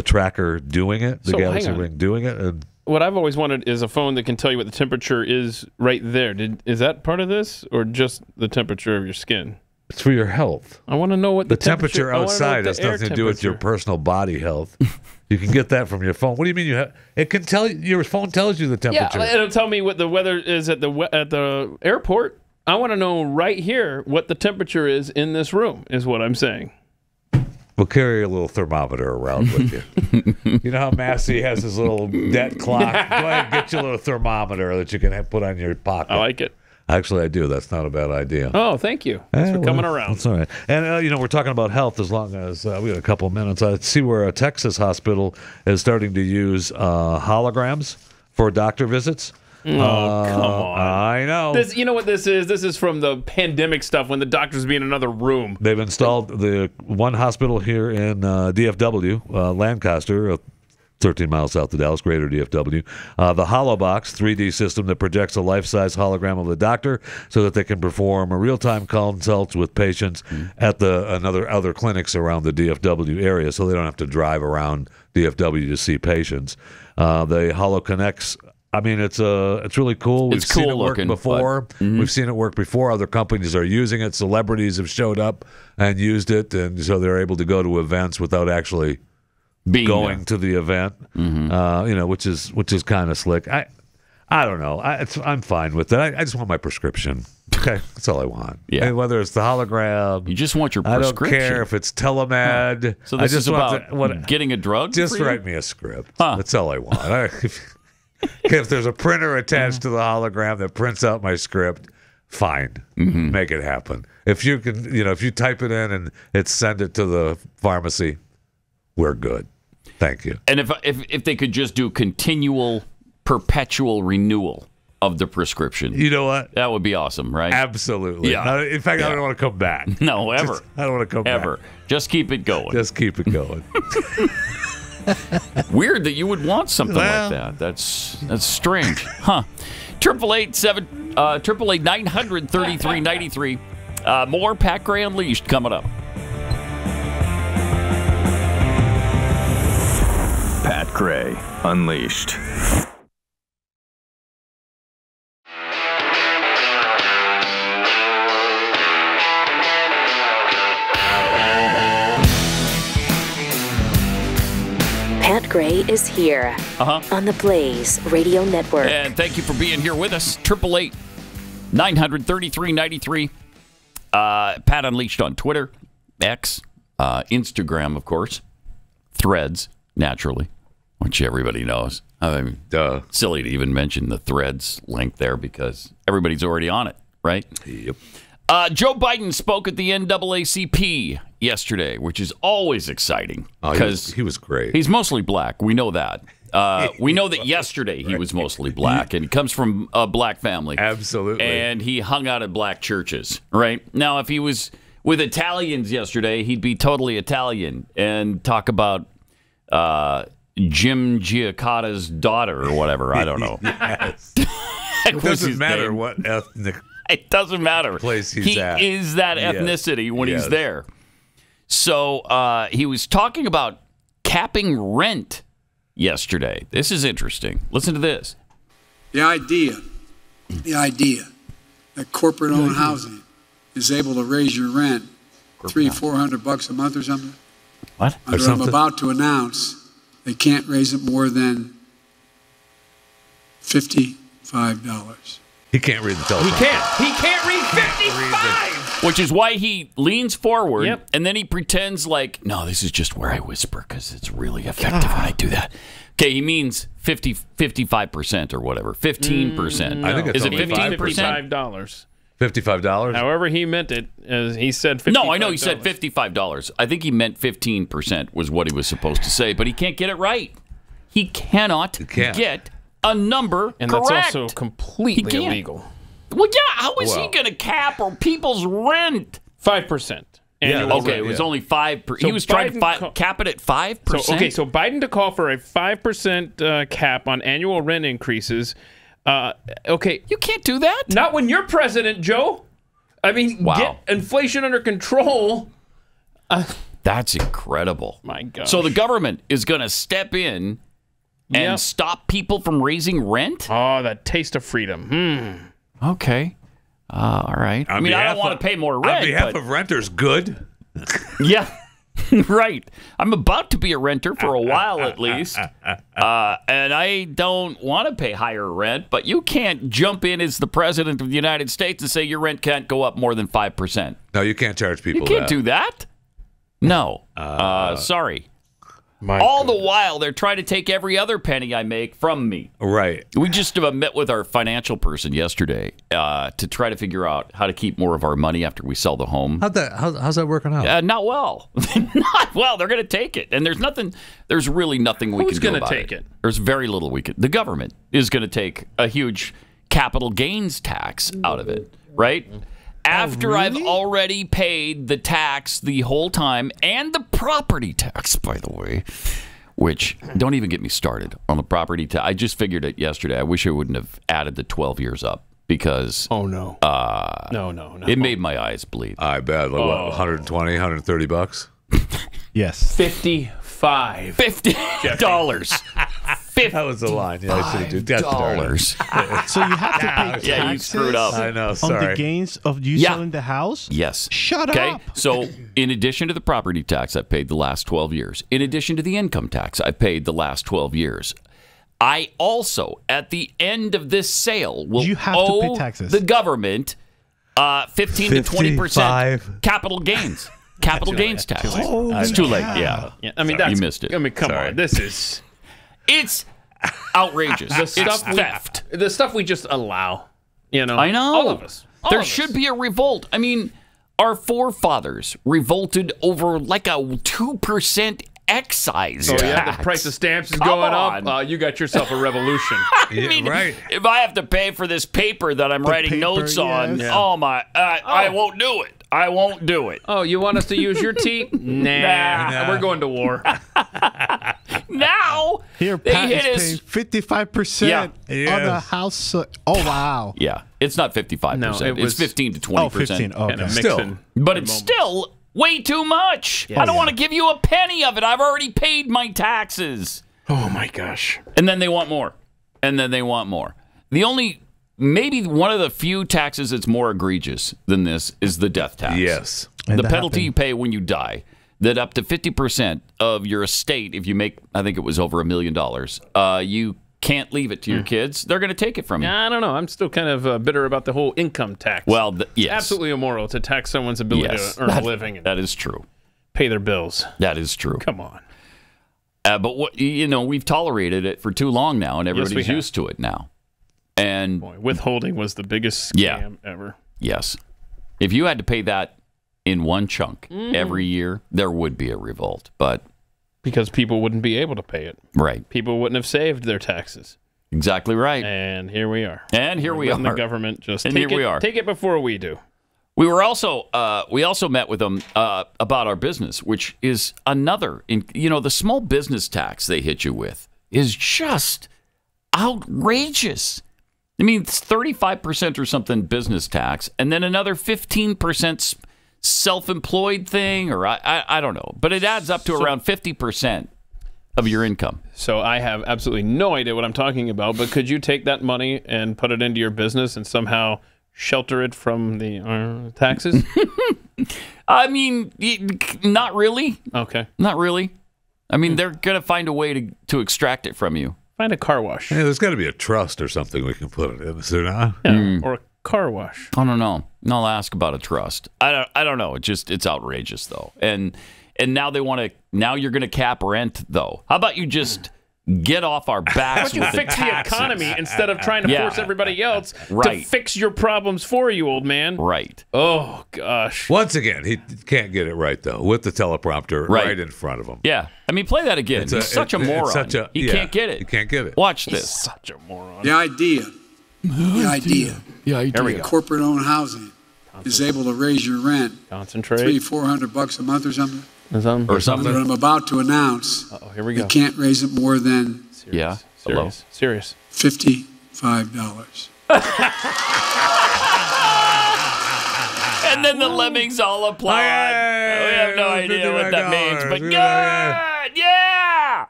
tracker doing it, the Galaxy Ring doing it. And what I've always wanted is a phone that can tell you what the temperature is right there. Is that part of this, or just the temperature of your skin? It's for your health. I want to know what the temperature outside has nothing to do with your personal body health. You can get that from your phone. What do you mean it can tell you? Your phone tells you the temperature. Yeah, it'll tell me what the weather is at the airport. I want to know right here what the temperature is in this room, is what I'm saying. We'll carry a little thermometer around with you. You know how Massey has his little debt clock? Go ahead and get you a little thermometer that you can put on your pocket. I like it. Actually, I do. That's not a bad idea. Oh, thank you. Thanks for coming around. That's all right. And, we're talking about health as long as we got a couple of minutes. I see where a Texas hospital is starting to use holograms for doctor visits. Oh, come on. I know. You know what this is? This is from the pandemic stuff when the doctors be in another room. They've installed the one hospital here in DFW, Lancaster, 13 miles south of Dallas, greater DFW. The HoloBox 3D system that projects a life-size hologram of the doctor so that they can perform a real-time consults with patients at other clinics around the DFW area, so they don't have to drive around DFW to see patients. The HoloConnects, I mean, it's really cool. We've seen it work before. We've seen it work before. Other companies are using it. Celebrities have showed up and used it, and so they're able to go to events without actually going to the event. Which is kind of slick. I don't know. I'm fine with that. I just want my prescription. Okay, that's all I want. Yeah. And whether it's the hologram, you just want your prescription. I don't care if it's telemed. So this is about getting a drug. Just write me a script. That's all I want. If there's a printer attached to the hologram that prints out my script, fine, make it happen. If you can, if you type it in and send it to the pharmacy, we're good. Thank you. And if they could just do continual, perpetual renewal of the prescription, you know what? That would be awesome, right? Absolutely. Yeah. In fact, I don't want to come back. No, ever. I don't want to come back. Just keep it going. Just keep it going. Weird that you would want something like that. That's strange, huh? 888-900-3393. More Pat Gray Unleashed coming up. Pat Gray Unleashed. Pat Gray is here on the Blaze Radio Network. And thank you for being here with us. 888-900-3393. Pat Unleashed on Twitter, X, Instagram, of course, Threads, naturally, which everybody knows. I mean, silly to even mention the Threads link there because everybody's already on it, right? Yep. Joe Biden spoke at the NAACP yesterday, which is always exciting because he was great. He's mostly black. We know that. We know that yesterday he was mostly black, and he comes from a black family. Absolutely. And he hung out at black churches, right? Now, if he was with Italians yesterday, he'd be totally Italian and talk about Jim Giacotta's daughter or whatever. I don't know. Yes. It doesn't matter what ethnic it doesn't matter. Place he's at. He is that ethnicity when he's there. So he was talking about capping rent yesterday. This is interesting. Listen to this. The idea that corporate-owned housing is able to raise your rent $300-400 a month or something. What? I'm about to announce they can't raise it more than $55. He can't read the telephone. He can't read 55. Which is why he leans forward and then he pretends like, no, this is just where I whisper because it's really effective when I do that. Okay, he means 55% or whatever, 15%. I think it's is it 15%? $55. $55? However he meant it, as he said $55. No, I know he said $55. I think he meant 15% was what he was supposed to say, but he can't get it right. He cannot get a number and correct. That's also completely illegal. Well, yeah. How is he going to cap or people's rent? 5%. Okay, it was only 5%. He was trying to cap it at 5%. So Biden to call for a 5% cap on annual rent increases. You can't do that. Not when you're president, Joe. I mean, get inflation under control. That's incredible. My God. So the government is going to step in and stop people from raising rent? Oh, that taste of freedom. Okay. All right. I mean, I don't want to pay more rent. On behalf of renters, good. Yeah. Right. I'm about to be a renter for a while at least. And I don't want to pay higher rent, but you can't jump in as the president of the United States and say your rent can't go up more than 5%. No, you can't charge people that. You can't do that. No. Sorry. All the while, they're trying to take every other penny I make from me. Right. We just met with our financial person yesterday to try to figure out how to keep more of our money after we sell the home. How's that working out? Not well. Not well. They're going to take it. And there's really nothing we can do about it. Who's going to take it? There's very little we can. The government is going to take a huge capital gains tax out of it, right? After I've already paid the tax the whole time, and the property tax, by the way, which don't even get me started on the property tax. I just figured it yesterday. I wish I wouldn't have added the 12 years up because no, it made my eyes bleed. I bet. Like, what, 120, 130 bucks? Yes. $50. That was the line. Yeah, I should have done $50. So you have to pay taxes. Yeah, you screwed up. I know. On Sorry. the gains of you selling the house. Yes. Shut up. So in addition to the property tax, I paid the last 12 years. In addition to the income tax, I paid the last 12 years. I also, at the end of this sale, will owe to pay taxes. the government 15 to 20% capital gains. Capital gains tax. It's too late. Yeah. I mean, you missed it. I mean, come on. This is. It's outrageous. It's theft. The stuff we just allow. I know. All of us. There should be a revolt. I mean, our forefathers revolted over like a 2% excise tax. The price of stamps is going up. You got yourself a revolution. I mean, if I have to pay for this paper that I'm writing notes on, I won't do it. I won't do it. Oh, you want us to use your tea? Nah. We're going to war. Now, here, Pat is paying 55% on the house. Oh, wow. Yeah, it's not 55%. No, it's 15 to 20%. 15. Okay. Still, but it's still way too much. I don't want to give you a penny of it. I've already paid my taxes. Oh, my gosh. And then they want more. And then they want more. Maybe one of the few taxes that's more egregious than this is the death tax. Yes. The penalty you pay when you die, that up to 50% of your estate, if you make, I think it was over $1 million, you can't leave it to your kids. They're going to take it from you. I don't know. I'm still kind of bitter about the whole income tax. Well, it's absolutely immoral to tax someone's ability to earn a living. And that is true. Pay their bills. That is true. Come on. But we've tolerated it for too long now, and everybody's used to it now. And withholding was the biggest scam ever. Yes. If you had to pay that in one chunk every year, there would be a revolt. But because people wouldn't be able to pay it. Right. People wouldn't have saved their taxes. Exactly right. And here we are. And here we are. The government just take it before we do. We also met with them about our business, which is another. The small business tax they hit you with is just outrageous. I mean, it's 35% or something business tax, and then another 15% self-employed thing, or I don't know. But it adds up to around 50% of your income. So I have absolutely no idea what I'm talking about, but could you take that money and put it into your business and somehow shelter it from the taxes? I mean, not really. Okay. Not really. I mean, they're going to find a way to extract it from you. Find a car wash. Yeah, there's got to be a trust or something we can put it in, is there not? Yeah, or a car wash. I don't know. I'll ask about a trust. I don't know. It's outrageous though. And now now you're going to cap rent though. How about you just get off our backs with the fix taxes? The economy instead of trying to force everybody else to fix your problems for you, old man. Right. Oh gosh. Once again, he can't get it right though with the teleprompter right in front of him. Yeah. I mean, play that again. He's such a moron. He can't get it. He can't get it. Watch He's this. Such a moron. The idea Yeah, Here we go. Corporate-owned housing is able to raise your rent. Concentrate. $300-400 a month or something. Or something. But I'm about to announce. Here we go. You can't raise it more than. Yeah. Serious. $55. And then the lemmings all applaud. We have no idea what that means, but good. Yeah.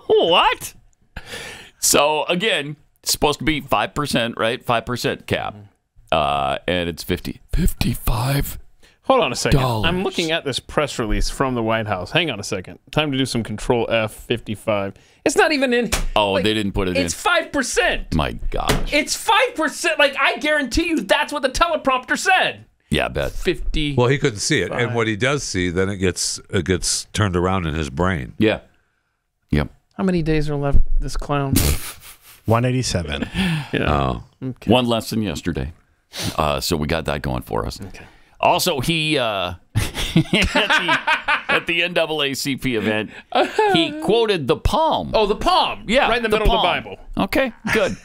What? So again, it's supposed to be 5%, right? 5% cap. And it's 55. Hold on a second. I'm looking at this press release from the White House. Hang on a second. Time to do some Control F 55. It's not even in. Oh, they didn't put it in. It's 5%. My gosh. It's 5%. Like, I guarantee you that's what the teleprompter said. Yeah, I bet. 50. Well, he couldn't see it. And what he does see, then it gets turned around in his brain. Yeah. Yep. How many days are left, this clown? 187. Yeah. Oh. Okay. One less than yesterday. So we got that going for us. Okay. Also, he at the NAACP event, he quoted the palm. Oh, the palm. Yeah. Right in the middle of the Bible. Okay, good.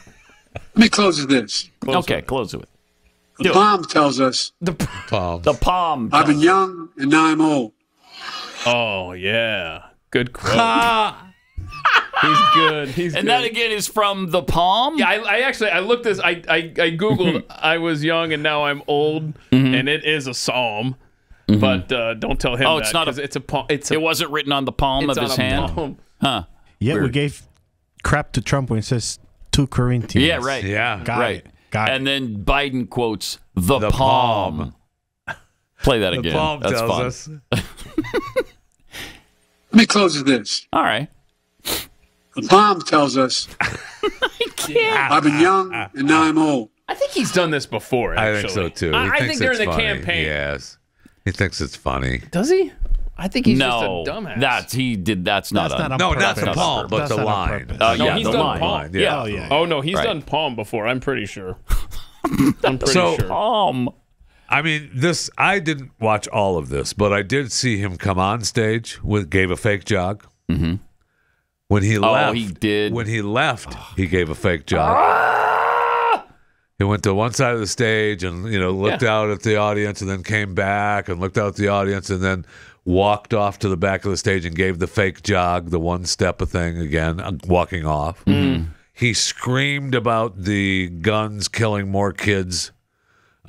Let me close with this. Close with it. The palm tells us. The palm. I've been young and now I'm old. Oh, yeah. Good quote. He's good. He's and good. that again is from the palm. Yeah, I looked this. I googled. I was young and now I'm old, and it is a psalm. But don't tell him. Oh, it's not. It's a palm. It wasn't written on the palm of his hand. Palm. Huh? Yeah, Weird. we gave crap to Trump when it says 2 Corinthians. Yeah, right. Yeah, Got it. And then Biden quotes the palm. Play that again. The palm That's tells fun. us. Let me close with this. All right. The palm tells us. I've been young and now I'm old. I think he's done this before. Actually. I think so too. I think during the funny. campaign. Yes, he thinks it's funny. Does he? I think he's just a dumbass. That's not the palm, but the line. No, he's done palm. Yeah. Oh, yeah. Oh no, he's done palm before. I'm pretty sure. I'm pretty sure. Palm. I mean, I didn't watch all of this, but I did see him come on stage gave a fake jog. Mm-hmm. When he left, he did. When he left, he gave a fake jog. He went to one side of the stage and looked out at the audience, and then came back and looked out at the audience, and then walked off to the back of the stage and gave the fake jog, the one step thing again, walking off. Mm-hmm. He screamed about the guns killing more kids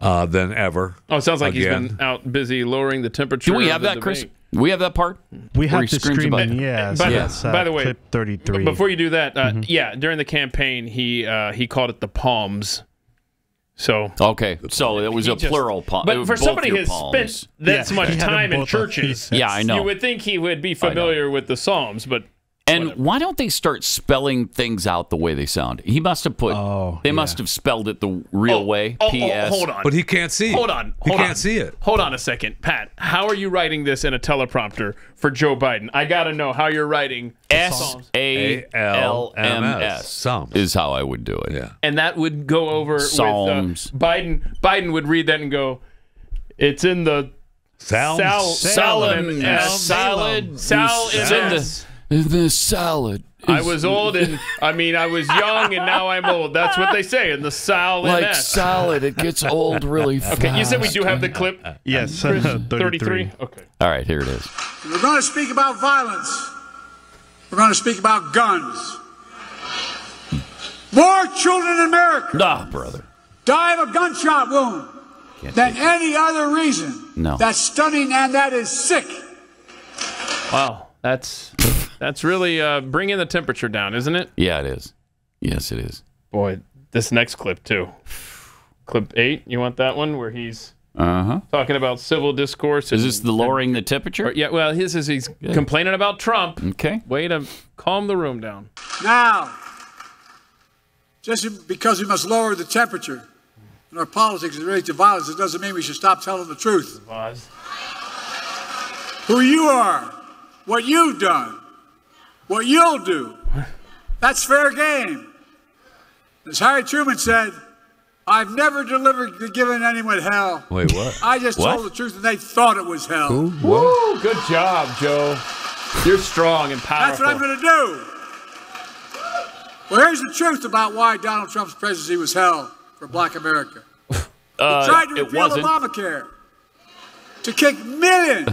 than ever. Oh, it sounds like he's been out busy lowering the temperature. Do we have that, Chris? Do we have that part? We have to scream about by the way, clip 33. Before you do that, during the campaign, he called it the palms. So okay, so it was a plural palm. But for somebody who has spent that much time in churches, I know. You would think he would be familiar with the Psalms, but. And why don't they start spelling things out the way they sound? He must have put. They must have spelled it the real way. P.S. Hold on. But he can't see it. Hold on. He can't see it. Hold on a second, Pat. How are you writing this in a teleprompter for Joe Biden? I got to know how you're writing S-A-L-M-S. Psalms is how I would do it. Yeah. And that would go over Psalms. With Biden. Biden would read that and go, "It's in the salad. In the salad. I was old and I was young and now I'm old. That's what they say in the salad. Like salad, it gets old really fast. Okay, you said we do have the clip? Yes, 33. Okay. All right, here it is. We're going to speak about violence. We're going to speak about guns. More children in America brother. die of a gunshot wound than any other reason. No. That's stunning and that is sick. Wow. That's really bringing the temperature down, isn't it? Yeah, it is. Yes, it is. Boy, this next clip, too. Clip 8, you want that one where he's talking about civil discourse? Is this the lowering the temperature? Yeah, well, his is he's complaining about Trump. Okay. Way to calm the room down. Now, just because we must lower the temperature in our politics and raise to violence, it doesn't mean we should stop telling the truth. Who you are, what you've done, what you'll do. That's fair game. As Harry Truman said, I've never given anyone hell. Wait, what? I just told the truth and they thought it was hell. Who? Woo, good job, Joe. You're strong and powerful. That's what I'm going to do. Well, here's the truth about why Donald Trump's presidency was hell. for black America. He tried to repeal Obamacare to kick millions,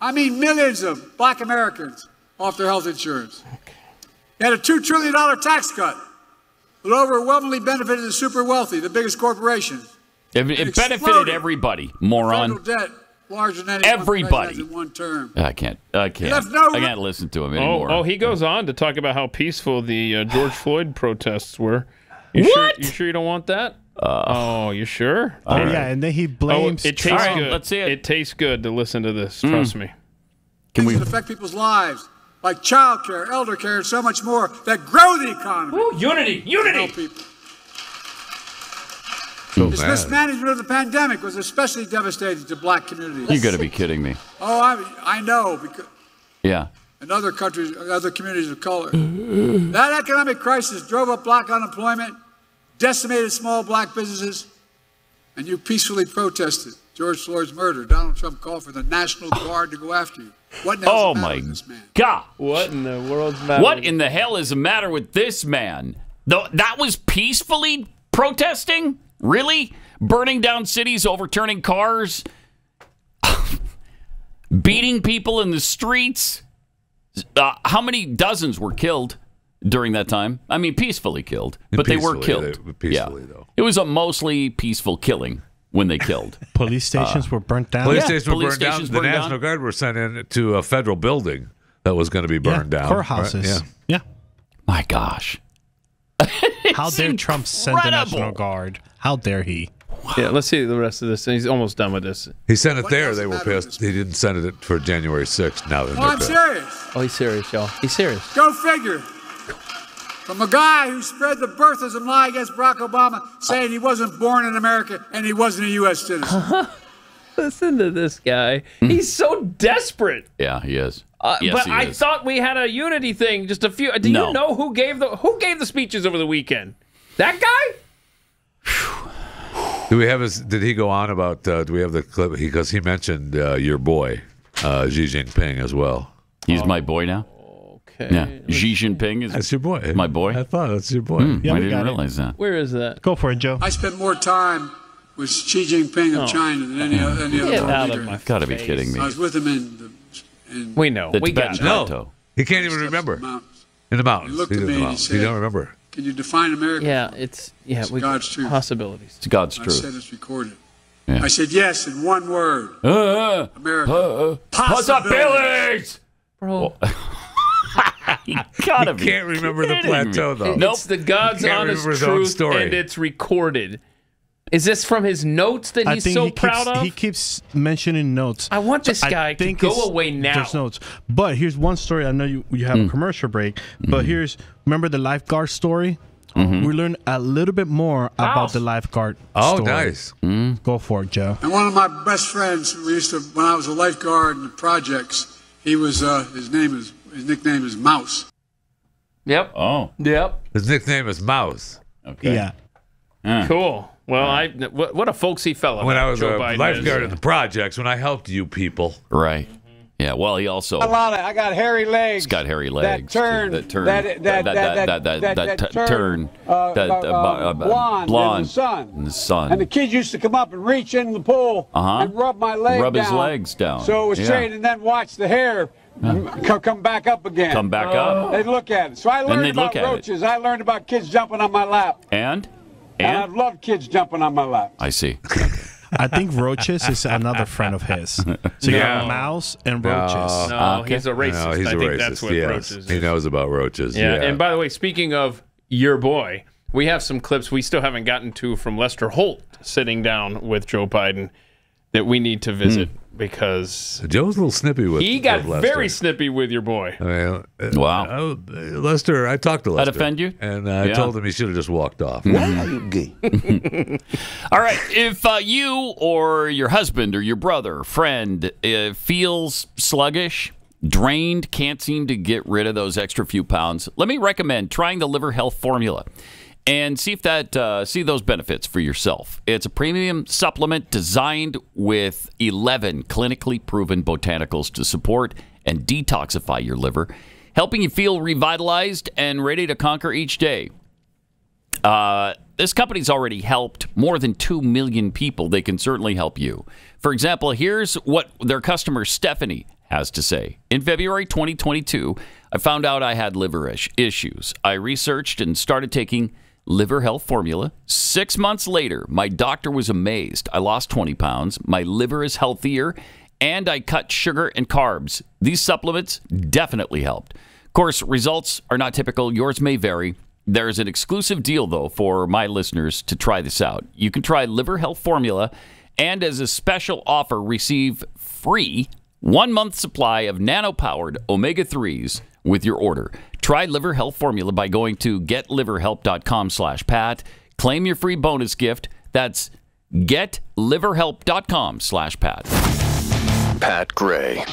I mean millions of black Americans off their health insurance. He had a $2 trillion tax cut that overwhelmingly benefited the super wealthy, the biggest corporations. It benefited everybody, moron. Federal debt larger than everybody. In one term. I can't listen to him anymore. Oh, he goes on to talk about how peaceful the George Floyd protests were. You sure you don't want that? You sure? Yeah, and then he blames. It tastes Trump. good. Let's see it. It tastes good to listen to this. Trust me. Things that affect people's lives, like child care, elder care, and so much more, that grow the economy. Woo, unity! Help people. His mismanagement of the pandemic was especially devastating to black communities. You got to be kidding me. Oh, I know. Because yeah. in other countries, other communities of color. That economic crisis drove up black unemployment, decimated small black businesses, and you peacefully protested George Floyd's murder. Donald Trump called for the National Guard to go after you. What in the hell is the matter with this man? God. What in the world's matter? What in the hell is the matter with this man? That was peacefully protesting? Really? Burning down cities, overturning cars, beating people in the streets. How many dozens were killed during that time? I mean, peacefully killed, but they were killed. Peacefully, though. It was a mostly peaceful killing when they killed. Police stations were burnt down. Police stations were burned down. The National Guard were sent in to a federal building that was going to be burned down. Courthouses. Right? Yeah. My gosh. How dare Trump send the National Guard? How dare he? Yeah, let's see the rest of this. He's almost done with this. He sent it there. They were pissed. He didn't send it for January 6th. Now they're I'm serious. Oh, he's serious, y'all. He's serious. Go figure. From a guy who spread the birthism lie against Barack Obama, saying he wasn't born in America and he wasn't a U.S. citizen. Listen to this guy. He's so desperate. Yeah, he is. Yes, but I thought we had a unity thing. Just a few. Do you know who gave the speeches over the weekend? That guy? Do we have did he go on about, do we have the clip? Because he mentioned your boy, Xi Jinping, as well. He's my boy now? Okay. Yeah. Xi Jinping is that's your boy. My boy? I thought that's your boy. I didn't realize that. Where is that? Go for it, Joe. I spent more time with Xi Jinping of China than any other world leader. Got to be kidding me. I was with him in we know. We got it. No, he can't even remember. In the mountains. He looked at me and he said, he don't remember. Can you define America? Yeah, it's God's truth. Possibilities. It's God's I truth. said it's recorded. Yeah. I said yes in one word. America. Possibilities! Bro. You gotta be can't remember the plateau, though. Nope. It's the God's honest truth, and it's recorded. Is this from his notes that he's so proud of? He keeps mentioning notes. I want this guy to go away now. There's notes. But here's one story. I know you have a commercial break, but remember the lifeguard story? We learned a little bit more about the lifeguard story. Nice. Go for it, Joe. And one of my best friends, when I was a lifeguard in the projects, he was, his nickname is Mouse. Yep. Oh. Yep. His nickname is Mouse. Okay. Yeah. Cool. Well, what a folksy fellow. When I was Joe a Biden lifeguard is. in the projects, when I helped you people. Right. Yeah, well, he also... I got hairy legs. He's got hairy legs. That turn. Blonde in the sun. And the kids used to come up and reach in the pool and rub my leg down. Rub his legs down. So it was straight, and then watch the hair come back up again. Come back up? They'd look at it. So I learned about roaches. I learned about kids jumping on my lap. And I've loved kids jumping on my lap. I see. I think roaches is another friend of his. So you got mouse and roaches. No, he's a racist. No, he's I a think racist. that's what roaches is. He knows about roaches. Yeah. And by the way, speaking of your boy, we have some clips we still haven't gotten to from Lester Holt sitting down with Joe Biden that we need to visit because Joe's a little snippy with he got Lester. very snippy with your boy. Wow. Lester, I talked to Lester. That offend you? And I told him he should have just walked off. Why are you gay? All right. If you or your husband or your brother, friend feels sluggish, drained, can't seem to get rid of those extra few pounds, let me recommend trying the Liver Health Formula and see if see those benefits for yourself. It's a premium supplement designed with 11 clinically proven botanicals to support and detoxify your liver, helping you feel revitalized and ready to conquer each day. This company's already helped more than 2 million people. They can certainly help you. For example, here's what their customer Stephanie has to say. In February 2022, I found out I had liver issues. I researched and started taking liver health formula. 6 months later, my doctor was amazed. I lost 20 pounds. My liver is healthier, and I cut sugar and carbs. These supplements definitely helped. Of course, results are not typical. Yours may vary. There's an exclusive deal, though, for my listeners to try this out. You can try Liver Health Formula, and as a special offer, receive free 1 month supply of nano-powered omega-3s with your order. Try Liver Health Formula by going to getliverhelp.com/Pat. Claim your free bonus gift. That's getliverhelp.com/Pat. Pat Gray.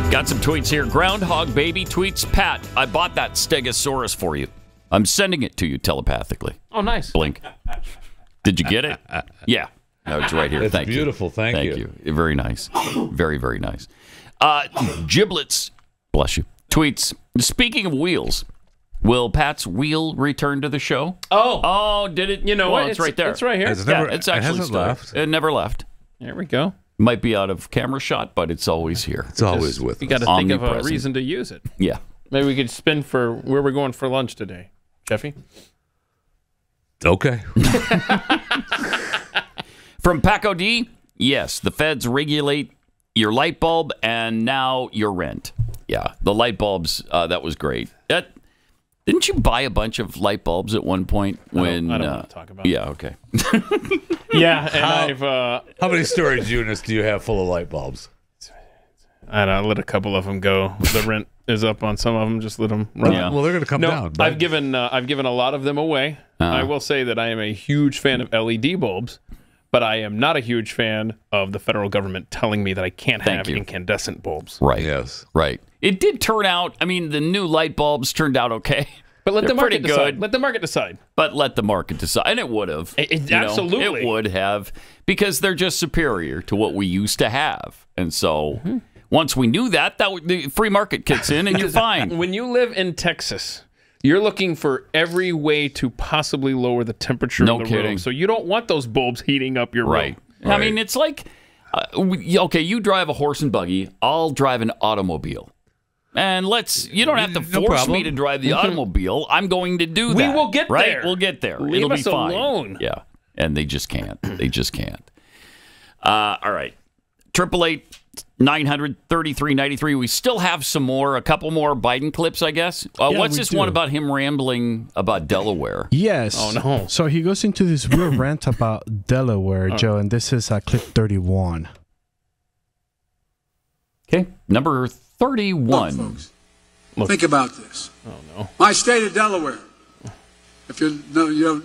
Got some tweets here. Groundhog Baby tweets, Pat, I bought that Stegosaurus for you. I'm sending it to you telepathically. Oh, nice. Blink. Did you get it? Yeah. No, it's right here. It's Thank beautiful. you. Thank you. Very nice. Very, very nice. Giblets, bless you, tweets, speaking of wheels, will Pat's wheel return to the show? Oh, did it? You know what? It's right there. It's right here. It's never, it's it actually hasn't left. It never left. There we go. Might be out of camera shot, but it's always here. It's always with us. You got to think of a reason to use it. Yeah. Maybe we could spin for where we're going for lunch today. Jeffy? Okay. From Paco D, yes, the feds regulate your light bulb and now your rent. Yeah, the light bulbs, that was great. Didn't you buy a bunch of light bulbs at one point? When I don't want to talk about it. Yeah, okay. Yeah, and I've... How many storage units do you have full of light bulbs? I don't know, let a couple of them go. The rent is up on some of them. Just let them run. Well, they're going to come down. But... I've given a lot of them away. I will say that I am a huge fan of LED bulbs, but I am not a huge fan of the federal government telling me that I can't have incandescent bulbs. Right. Yes. Right. It did turn out. I mean, the new light bulbs turned out okay. But let They're the market pretty decide. good. Let the market decide. But let the market decide. And it would have. Absolutely. It would have. Because they're just superior to what we used to have. And so once we knew that the free market kicks in and you're fine. When you live in Texas, you're looking for every way to possibly lower the temperature in the room. So you don't want those bulbs heating up your room. Right. I mean, it's like, okay, you drive a horse and buggy. I'll drive an automobile. And you don't have to force me to drive the automobile. I'm going to do that. We will get right? there. We'll get there. Leave It'll us be fine. alone. Yeah. And they just can't. They just can't. All right. 888-900-3393. We still have a couple more Biden clips, I guess. What's this one about him rambling about Delaware? Yes. Oh, no. So he goes into this real rant about Delaware, Joe, and this is clip 31. Okay. Number 31. Look, folks, think about this. Oh, no. My state of Delaware. If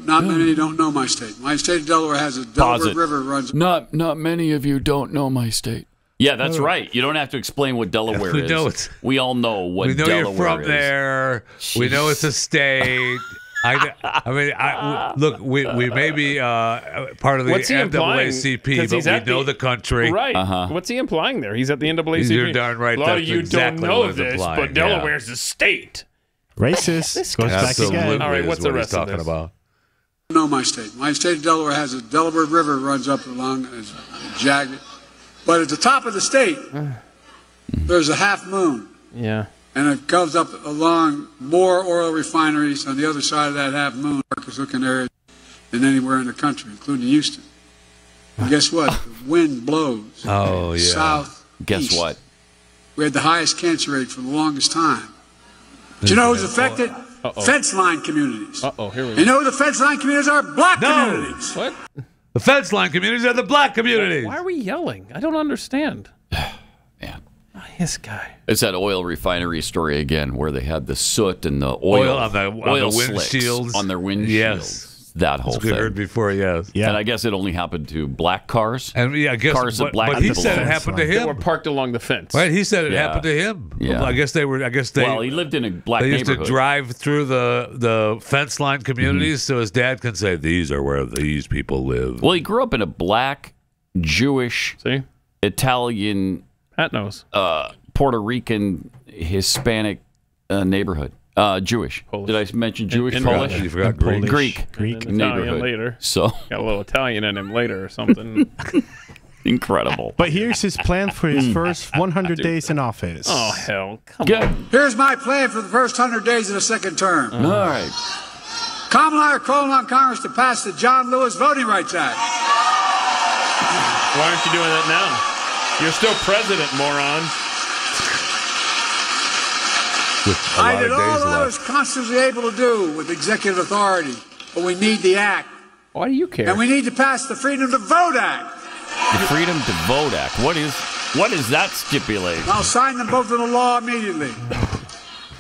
not many don't know my state. My state of Delaware has a Delaware River runs. Not many of you don't know my state. Yeah, that's right. You don't have to explain what Delaware is. We all know what Delaware is. We know you're from there. Jeez. We know it's a state. Look, we may be part of the NAACP, but we know the country. Right. What's he implying there? He's at the NAACP. You're darn right. A lot of you exactly don't know this, but Delaware's a state. Racist. Goes back again. All right, what's the rest of this? About? Know my state. My state of Delaware has a Delaware River runs up along as jagged, but at the top of the state, there's a half moon. Yeah. And it goes up along more oil refineries on the other side of that half moon, darkest looking area than anywhere in the country, including Houston. And guess what? The wind blows. Oh, yeah. South. Guess what? We had the highest cancer rate for the longest time. Do you know who's affected? Fence line communities. Here we go. You know who the fence line communities are? Black communities. What? The fence line communities are the black communities. Why are we yelling? I don't understand. Man. This guy. It's that oil refinery story again, where they had the soot and the oil on the windshields. On their windshields. Yes. That whole thing. We heard before, yes. Yeah. And I guess it only happened to black cars. And I guess, cars but he said it happened to him. They were parked along the fence. Right, he said it happened to him. Yeah. Well, I guess they. Well, he lived in a black neighborhood. They used neighborhood. to drive through the fence line communities so his dad can say, these are where these people live. Well, he grew up in a black Jewish Italian, Pat knows. Puerto Rican, Hispanic neighborhood. Jewish. Polish. Did I mention Jewish? And Polish? You forgot Greek. Italian neighborhood. later. So got a little Italian in him later or something. Incredible. But here's his plan for his first 100 days in office. Oh, hell. Come on. Here's my plan for the first 100 days of the second term. All right. Kamala are calling on Congress to pass the John Lewis Voting Rights Act. Why aren't you doing that now? You're still president, moron. I did all that I was constantly able to do with executive authority, but we need the act. Why do you care? And we need to pass the Freedom to Vote Act. The Freedom to Vote Act. What is that stipulate? I'll sign them both into law immediately.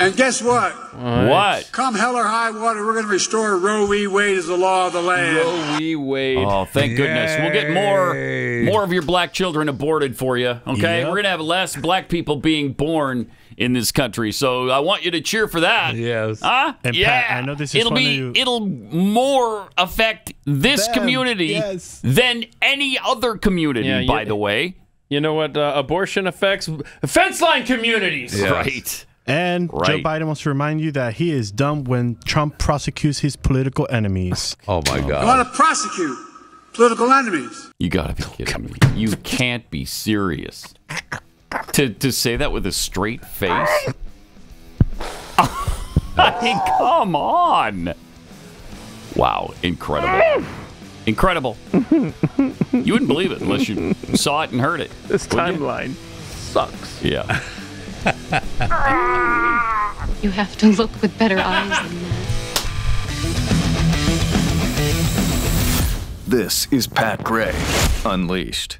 And guess what? What? Come hell or high water, we're going to restore Roe v. Wade as the law of the land. Roe v. Wade. Oh, thank goodness. We'll get more of your black children aborted for you, okay? Yep. We're going to have less black people being born in this country, so I want you to cheer for that. Yes. Huh? And yeah. Pat, I know this is it'll more affect this community than any other community, by the way. You know what abortion affects? Fence line communities. Yes. Right. And Joe Biden wants to remind you that he is done when Trump prosecutes his political enemies. Oh, my God. You want to prosecute political enemies. You got to be kidding me. You can't be serious. To say that with a straight face? I mean, come on. Wow, incredible. Incredible. You wouldn't believe it unless you saw it and heard it. This timeline sucks. Yeah. You have to look with better eyes than that. This is Pat Gray Unleashed.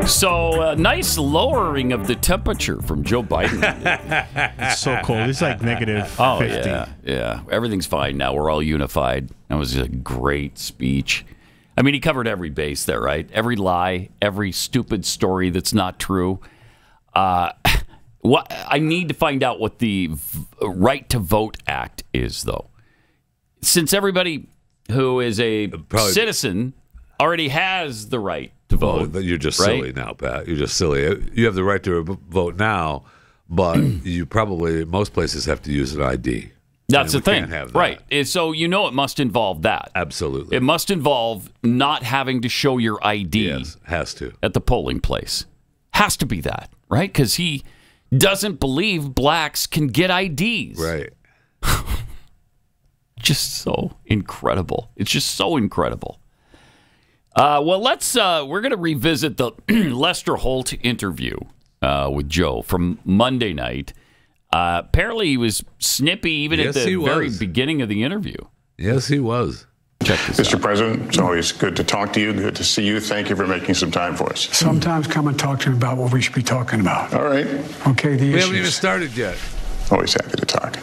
So, nice lowering of the temperature from Joe Biden. It's so cold. It's like negative 50. Oh, yeah. Everything's fine now. We're all unified. That was a great speech. I mean, he covered every base there, right? Every lie, every stupid story that's not true. I need to find out what the Right to Vote Act is, though. Since everybody who is a citizen already has the right to vote. You're just right? silly now, Pat. You're just silly. You have the right to vote now, but you probably, most places have to use an ID. That's the thing. Can't have that. Right. So it must involve that. Absolutely. It must involve not having to show your ID. Yes, has to. At the polling place. Has to be that, right? Because he doesn't believe blacks can get IDs. Right. Just so incredible. It's just so incredible. Well, we're going to revisit the Lester Holt interview with Joe from Monday night. Apparently he was snippy even at the very beginning of the interview. Yes, he was. Check this out. Mr. President, it's always good to talk to you, good to see you. Thank you for making some time for us. Sometimes come and talk to me about what we should be talking about. All right. Okay, the We issues. haven't even started yet. Always happy to talk.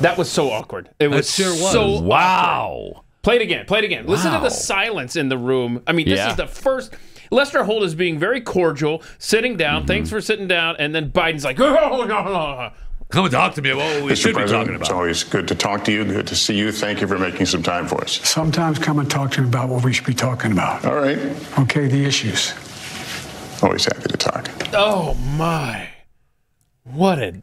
That was so awkward. It was sure was. so wow. awkward. Play it again. Play it again. Listen to the silence in the room. I mean, this is the first. Lester Holt is being very cordial, sitting down. Thanks for sitting down. And then Biden's like, come and talk to me about what we should be talking about. It's always good to talk to you, good to see you. Thank you for making some time for us. Sometimes come and talk to me about what we should be talking about. All right. Okay, the issues. Always happy to talk. Oh, my. What a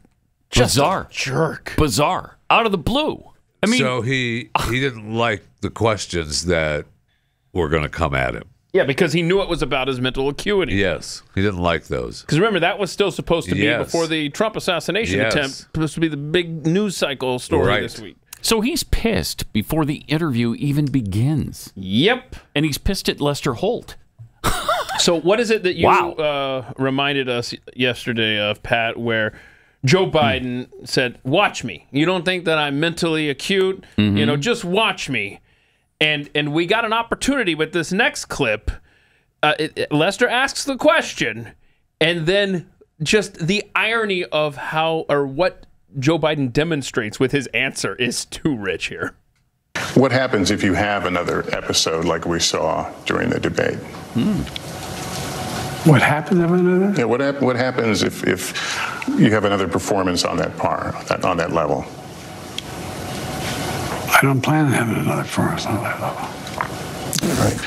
bizarre jerk. Bizarre. Out of the blue. I mean, so he didn't like the questions that were going to come at him. Yeah, because he knew it was about his mental acuity. Yes, he didn't like those. Because remember, that was still supposed to be before the Trump assassination attempt, supposed to be the big news cycle story this week. So he's pissed before the interview even begins. Yep. And he's pissed at Lester Holt. So what is it that you reminded us yesterday of, Pat, where Joe Biden said, watch me. You don't think that I'm mentally acute? You know, just watch me. And we got an opportunity with this next clip. Lester asks the question, and then just the irony of how or what Joe Biden demonstrates with his answer is too rich here. What happens if you have another episode like we saw during the debate? What happens if another? Yeah, what happens if you have another performance on that on that level? I don't plan on having another performance on that level. All right.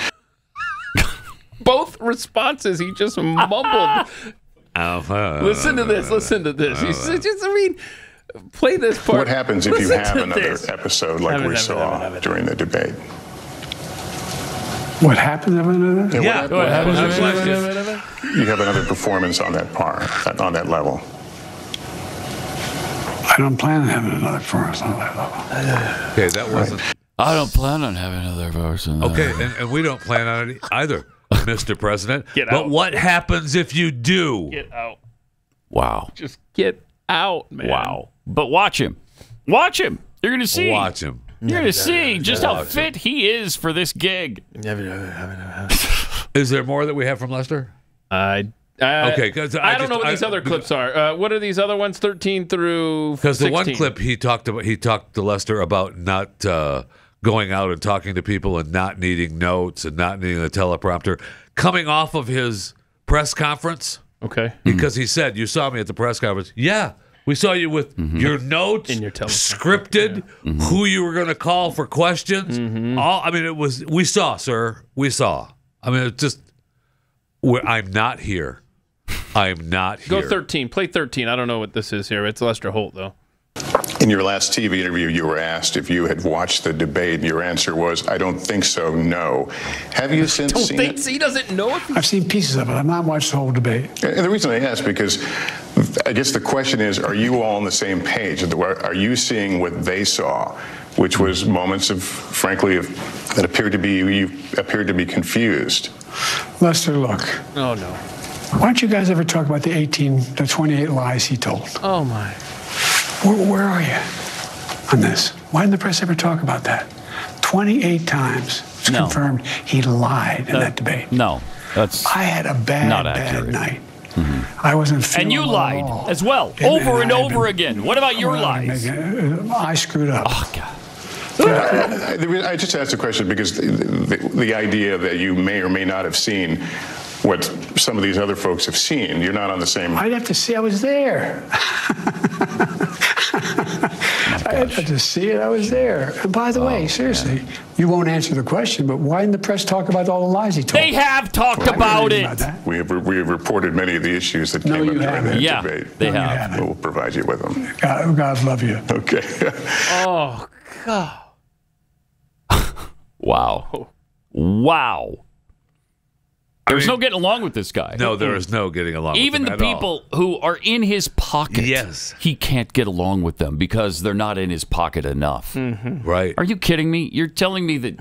Both responses, he just mumbled. Listen to this. Listen to this. Play this part. What happens if you have another episode like we saw during the debate? What happens if another? Yeah. What happens if you have another performance on that on that level? I don't plan on having another performance on that level. Okay, that wasn't. I don't plan on having another person. Okay, and we don't plan on it either, Mr. President. Get but out. what happens if you do? Get out. Wow. Just get out, man. Wow. But watch him. Watch him. You're going to see. Watch him. You're going to see just how fit he is for this gig. Is there more that we have from Lester? Okay, because I don't know what these other clips are. What are these other ones? 13 through 16? Because the one clip he talked to Lester about not going out and talking to people and not needing notes and not needing a teleprompter, coming off of his press conference. Okay. Because he said, "You saw me at the press conference." Yeah, we saw you with your notes, in your scripted, who you were going to call for questions. All, I mean, it was, we saw, sir. We saw. I mean, it's just, I'm not here. I'm not here. Go 13. Play 13. I don't know what this is here. It's Lester Holt, though. In your last TV interview, you were asked if you had watched the debate. Your answer was, "I don't think so, no." Have you since seen it? He doesn't know if I've seen pieces of it. I've not watched the whole debate. And the reason I ask, because I guess the question is, are you all on the same page? Are you seeing what they saw, which was moments of, frankly, that appeared to be, you appeared to be confused? Lester, look. Oh, no. Why don't you guys ever talk about the 28 lies he told? Oh, my. Where are you on this? Why didn't the press ever talk about that? 28 times it's confirmed he lied in that debate. No, that's I had a bad night. I wasn't feeling and you well lied at all. as well, over and over again. What about your lies? I screwed up. Oh, God. I just asked the question because the idea that you may or may not have seen what some of these other folks have seen, you're not on the same. I'd have to see. I was there. I'd have to see it. I was there. And by the way, seriously, you won't answer the question, but why didn't the press talk about all the lies he told? They have talked about it. We have reported many of the issues that came up during that debate. They have. We'll provide you with them. God love you. Okay. Oh, God. Wow. Wow. There's no getting along with this guy. No, there is no getting along Even with him the people who are in his pocket. Yes. He can't get along with them because they're not in his pocket enough. Right. Are you kidding me? You're telling me that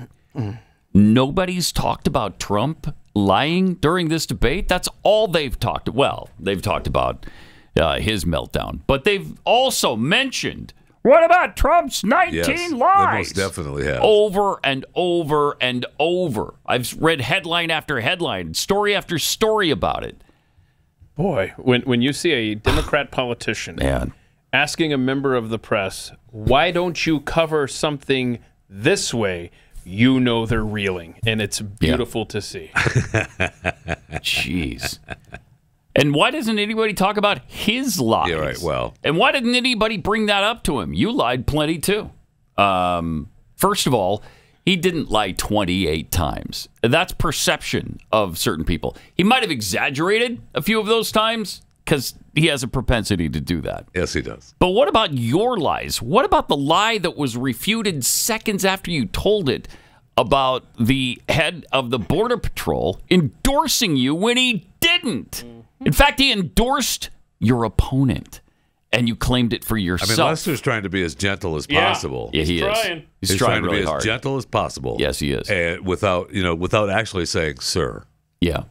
nobody's talked about Trump lying during this debate? That's all they've talked. Well, they've talked about his meltdown, but they've also mentioned, what about Trump's 19 lies? They most definitely have. Over and over and over. I've read headline after headline, story after story about it. Boy, when you see a Democrat politician asking a member of the press, why don't you cover something this way, you know they're reeling. And it's beautiful to see. Jeez. And why doesn't anybody talk about his lies? Yeah, right. Well, and why didn't anybody bring that up to him? You lied plenty too. First of all, he didn't lie 28 times. That's perception of certain people. He might have exaggerated a few of those times because he has a propensity to do that. Yes, he does. But what about your lies? What about the lie that was refuted seconds after you told it about the head of the Border Patrol endorsing you when he didn't? In fact, he endorsed your opponent, and you claimed it for yourself. I mean, Lester's trying to be as gentle as possible. Yeah, he is. He's trying to be as gentle as possible. Yes, he is. And without actually saying, "Sir." Yeah.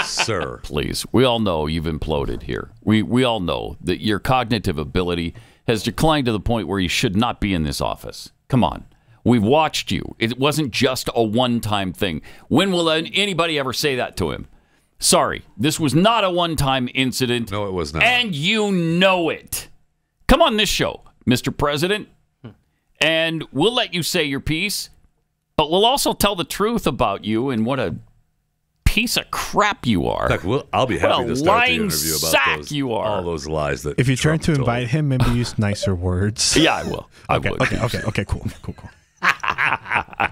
Sir. Please. We all know you've imploded here. We all know that your cognitive ability has declined to the point where you should not be in this office. Come on. We've watched you. It wasn't just a one-time thing. When will anybody ever say that to him? Sorry, this was not a one-time incident. No, it was not. And you know it. Come on this show, Mr. President, And we'll let you say your piece, but we'll also tell the truth about you and what a piece of crap you are. Look, I'll be happy to start the interview about those, you are. all those lies that If you try Trump to told. invite him, maybe use nicer words. Yeah, I will. Okay, cool.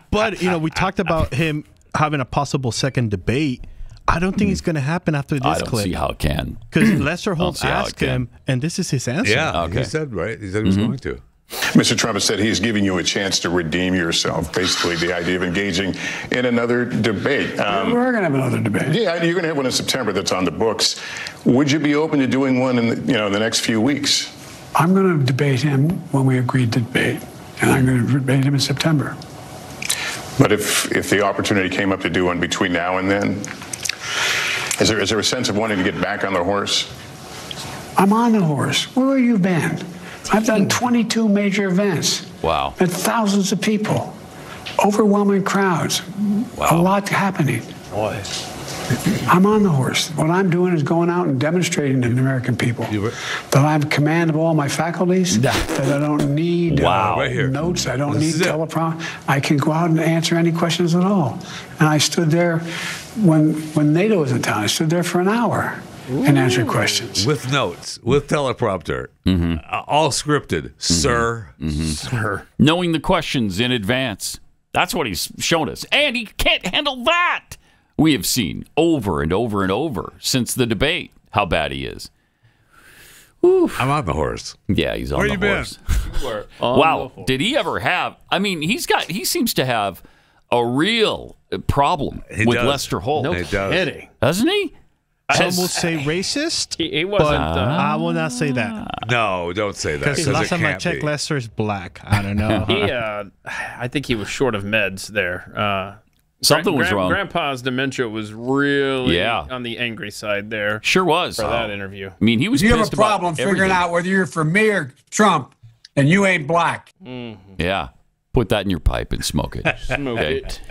But, we talked about him having a possible second debate. I don't think it's going to happen after this I don't clip. see how it can. Because Lester Holt asked him, and this is his answer. Yeah, he said he was going to. Mr. Trump has said he's giving you a chance to redeem yourself. Basically, the idea of engaging in another debate. We're going to have another debate. Yeah, you're going to have one in September that's on the books. Would you be open to doing one in the next few weeks? I'm going to debate him when we agreed to debate, and I'm going to debate him in September. But if the opportunity came up to do one between now and then, is there a sense of wanting to get back on the horse? I'm on the horse. Where have you been? I've done 22 major events. Wow. Met thousands of people. Overwhelming crowds. Wow. A lot happening. Boy. I'm on the horse. What I'm doing is going out and demonstrating to the American people that I have command of all my faculties, that I don't need notes, I don't need teleprompter. I can go out and answer any questions at all. And I stood there when NATO was in town. I stood there for an hour and answered questions. With notes, with teleprompter, all scripted, sir. Sir. Knowing the questions in advance. That's what he's shown us. And he can't handle that. We have seen over and over and over since the debate how bad he is. Oof. I'm on the horse. Yeah, he's on Where the you horse. Been? Wow. Did he ever have... I mean, he seems to have a real problem with Lester Holt. No kidding. Doesn't he? Some will say racist. He wasn't... But I will not say that. No, don't say that. Because last time I checked, Lester's black. I don't know. I think he was short of meds there. Something was wrong. Grandpa's dementia was really on the angry side there. Sure was. For that interview. I mean, he was If you pissed have a problem about figuring everything. out whether you're for me or Trump, and you ain't black. Yeah. Put that in your pipe and smoke it. Smoke it.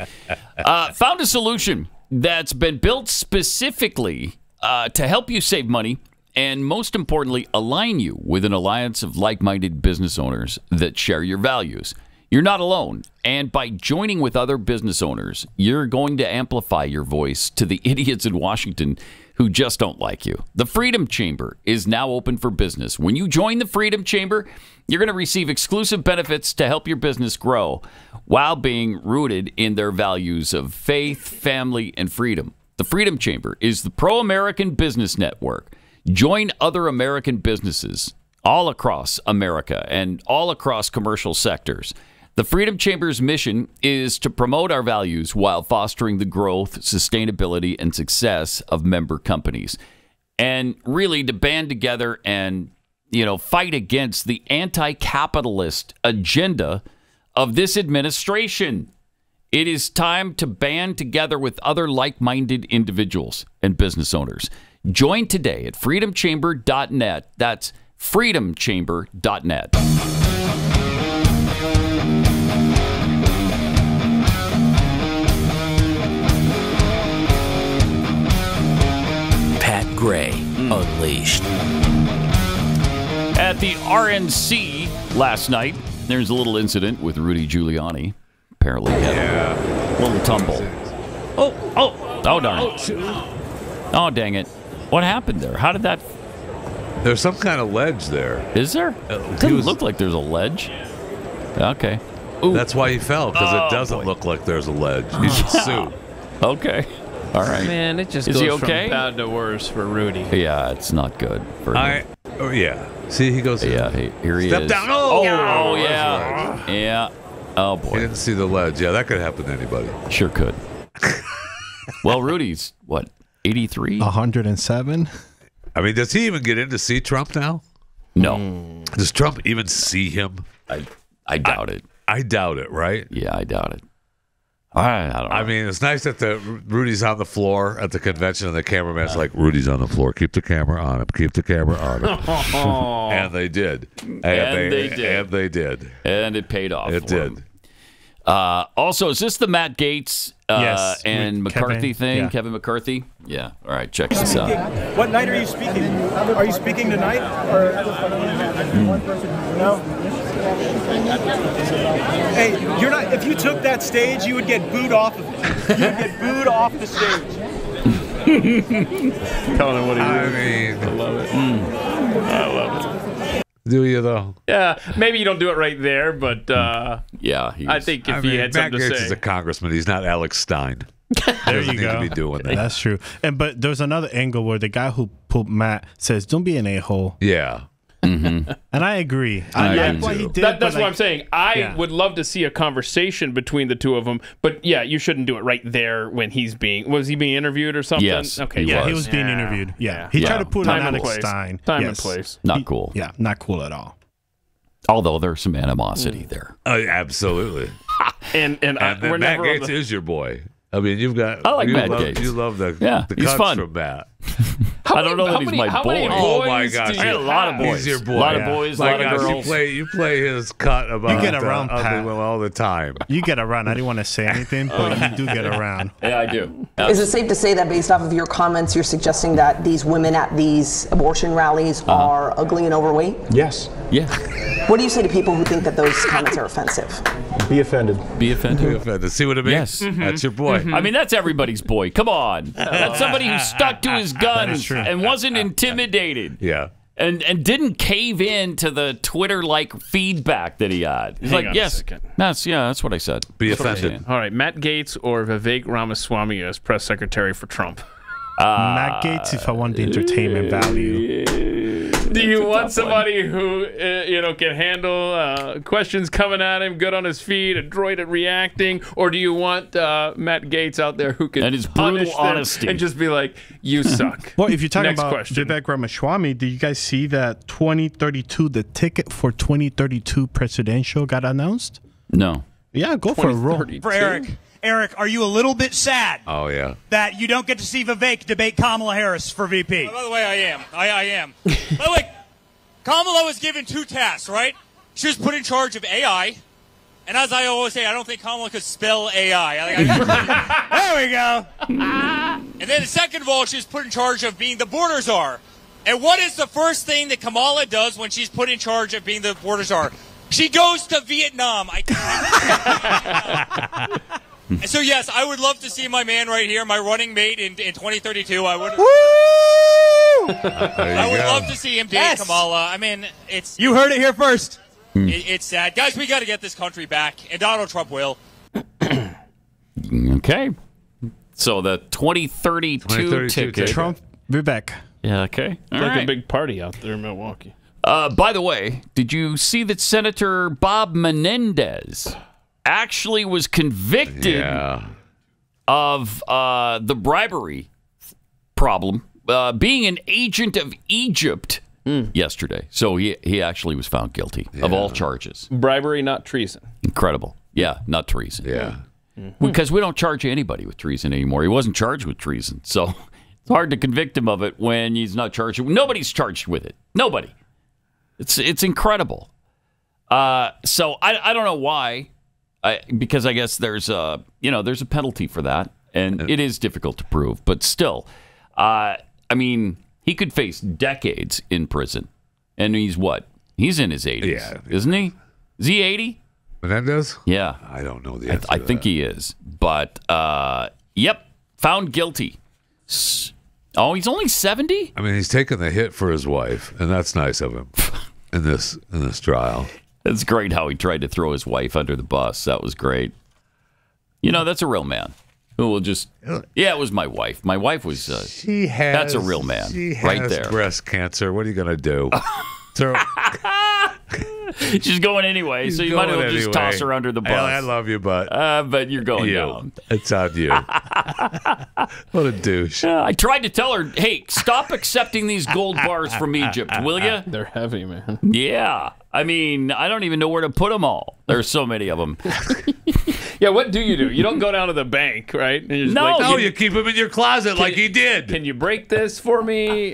Found a solution that's been built specifically to help you save money and, most importantly, align you with an alliance of like-minded business owners that share your values. You're not alone, and by joining with other business owners, you're going to amplify your voice to the idiots in Washington who just don't like you. The Freedom Chamber is now open for business. When you join the Freedom Chamber, you're going to receive exclusive benefits to help your business grow while being rooted in their values of faith, family, and freedom. The Freedom Chamber is the pro-American business network. Join other American businesses all across America and all across commercial sectors. The Freedom Chamber's mission is to promote our values while fostering the growth, sustainability, and success of member companies. And really to band together and, fight against the anti-capitalist agenda of this administration. It is time to band together with other like-minded individuals and business owners. Join today at freedomchamber.net. That's freedomchamber.net. Pat Gray Unleashed. At the RNC last night, there's a little incident with Rudy Giuliani. Apparently had a little tumble. Oh, darn. Oh, dang it. What happened there? How did that... There's some kind of ledge there. Is there? It doesn't look like there's a ledge. Okay. Ooh. That's why he fell, because it doesn't look like there's a ledge. He should sue. Okay. All right. Man, it just Is goes he okay? from bad to worse for Rudy. Yeah, it's not good for him. See, he goes. Yeah, here he Step is. down. Oh, yeah. Yeah. Oh, boy. He didn't see the ledge. Yeah, that could happen to anybody. Sure could. Well, Rudy's, 83? 107. I mean, does he even get in to see Trump now? No. Does Trump even see him? I doubt it. I doubt it, right? Yeah, I doubt it. I don't know. I mean, it's nice that Rudy's on the floor at the convention and the cameraman's like, Rudy's on the floor. Keep the camera on him. Keep the camera on him. And they did. And they did. And it paid off. It did. Also, is this the Matt Gaetz Yes, and with McCarthy Kevin, thing? yeah. Kevin McCarthy? Yeah. All right, check this out. What night are you speaking? Are you speaking tonight? Or no? Hey, you're not. If you took that stage, you would get booed off of it. You would get booed off the stage. Telling him what he I is. mean, I love it. I love it. Do you though? Yeah, maybe you don't do it right there, but yeah, I think if he had Matt something Gaetz to say, is a congressman. He's not Alex Stein. There Doesn't you need go. to be doing that. That's true. But there's another angle where the guy who pulled Matt says, "Don't be an a-hole." Yeah. And I agree. I like what he did. that's what I'm saying. I would love to see a conversation between the two of them, but yeah, you shouldn't do it right there when he's being. Was he being interviewed or something? Yes. Okay. He was being interviewed. Yeah. He tried to put on Alex Stein. Time and place. Not cool. Yeah, not cool at all. Although there's some animosity there. Absolutely. and we're Matt never Gaetz is your boy. I mean, you've got. I like you Matt love, Gaetz. You love the he's cuts fun. from Matt. I don't know that he's my boy. Oh my gosh, I got a lot of boys. He's your boy. A lot of boys, a My lot of gosh, girls. You play his cut about You get around, Pat. all the time. You get around. I didn't want to say anything, but you do get around. Yeah, I do. Is it safe to say that based off of your comments, you're suggesting that these women at these abortion rallies are ugly and overweight? Yes. Yeah. What do you say to people who think that those comments are offensive? Be offended. Be offended. Be offended. See what I mean? Yes. That's your boy. I mean, that's everybody's boy. Come on. That's somebody who stuck to his guns and wasn't intimidated. Yeah. And didn't cave in to the Twitter-like feedback that he had. He's Hang like, on a yes, second. that's what I said. Be That's what I'm offended. saying. All right, Matt Gaetz or Vivek Ramaswamy as press secretary for Trump. Matt Gaetz, if I want the entertainment value. Do you want somebody who can handle questions coming at him, good on his feet, adroit at reacting, or do you want Matt Gaetz out there who can And his brutal punish them honesty and just be like, "You suck"? Well, if you're talking Next about question. Vivek Ramaswamy, did you guys see that 2032, the ticket for 2032 presidential got announced? No. Yeah, go for a roll. For Eric. Eric, are you a little bit sad Oh yeah. that you don't get to see Vivek debate Kamala Harris for VP? By the way, I am. I am. By the way, Kamala was given 2 tasks, right? She was put in charge of AI. And as I always say, I don't think Kamala could spell AI. There we go. And then second of all, she was put in charge of being the border czar. And what is the first thing that Kamala does when she's put in charge of being the border czar? She goes to Vietnam. And so, yes, I would love to see my man right here, my running mate in 2032. I would. Woo! I would love to see him date Kamala. I mean, it's. You heard it here first. It's sad. Guys, we got to get this country back, and Donald Trump will. Okay. So the 2032 ticket. Trump, Vivek. Yeah, okay. It's like a big party out there in Milwaukee. By the way, did you see that Senator Bob Menendez actually was convicted of the bribery problem, being an agent of Egypt yesterday? So he actually was found guilty of all charges. Bribery, not treason. Incredible. Yeah, not treason. Yeah. Because we don't charge anybody with treason anymore. He wasn't charged with treason. So it's hard to convict him of it when he's not charged. Nobody's charged with it. Nobody. It's incredible. So I don't know why. Because I guess there's a penalty for that, and it is difficult to prove. But still, I mean, he could face decades in prison, and he's what? He's in his 80s, isn't he? Is he 80? Menendez? Yeah, I don't know the answer. I think he is, but yep, found guilty. Oh, he's only 70? I mean, he's taking the hit for his wife, and that's nice of him in this trial. It's great how he tried to throw his wife under the bus. That was great. You know, that's a real man who will just. Yeah, it was my wife. My wife was. That's a real man, she has right there. Breast cancer. What are you gonna do? She's going anyway, so you might as well just toss her under the bus. I love you, but you're going down. It's on you. What a douche. I tried to tell her, hey, stop accepting these gold bars from Egypt, will you? They're heavy, man. Yeah. I mean, I don't even know where to put them all. There's so many of them. Yeah, what do? You don't go down to the bank, right? And you're just you keep them in your closet like he did. Can you break this for me?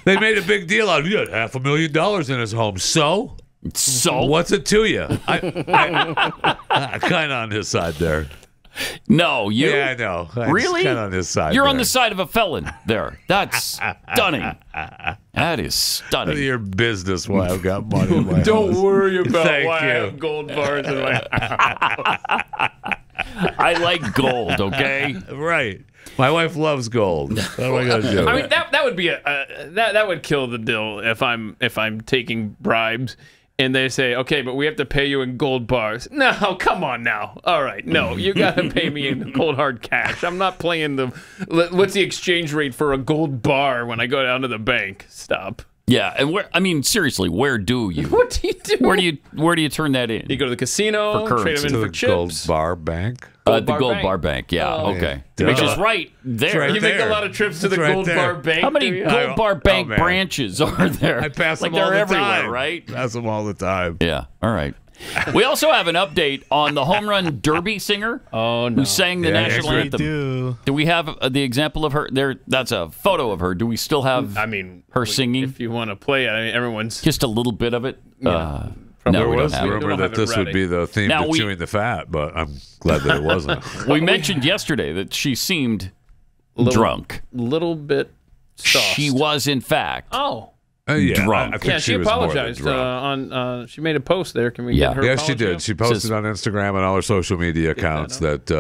They made a big deal out of it. He had $500,000 in his home. So? So what's it to you? I kind of on his side there. No, you. Yeah, I know. Really? Kind of on his side. You're there. on the side of a felon there. That's stunning. That is stunning. Your business. Why I've got money in my Don't house. worry about Thank why you. I have gold bars in my I like gold, okay? Right. My wife loves gold. What am I going to do? I mean, that would be that would kill the deal if I'm taking bribes and they say, okay, but we have to pay you in gold bars. No, come on now. All right, no, you got to pay me in cold hard cash. I'm not playing what's the exchange rate for a gold bar when I go down to the bank? Stop. Yeah, and seriously, where do you? What do you do? Where do you turn that in? You go to the casino, For trade them in To for the chips. Gold Bar Bank. The Gold Bar Bank, yeah, Oh, okay. yeah. Which Duh. is right there. Right You make a there. lot of trips to the It's right Gold there. Bar Bank. How many do you? Gold Bar Bank man. branches are there? I pass like them all they're the everywhere, time. right? Pass them all the time. Yeah, all right. We also have an update on the home run derby singer who sang the national anthem. Do we have the example of her? There, that's a photo of her. Do we still have her singing? If you want to play it, I mean, everyone's just a little bit of it. Yeah. No, we there was don't have it. rumor that this would be the theme Now to we- Chewing the Fat, but I'm glad that it wasn't. We mentioned yesterday that she seemed drunk. Little bit sauced. She was, in fact, Yeah, drunk. I think she was more than apologized drunk. on. She made a post there. Can we Yeah. get her? Yes, she apology did. up? She posted on Instagram and all her social media accounts that,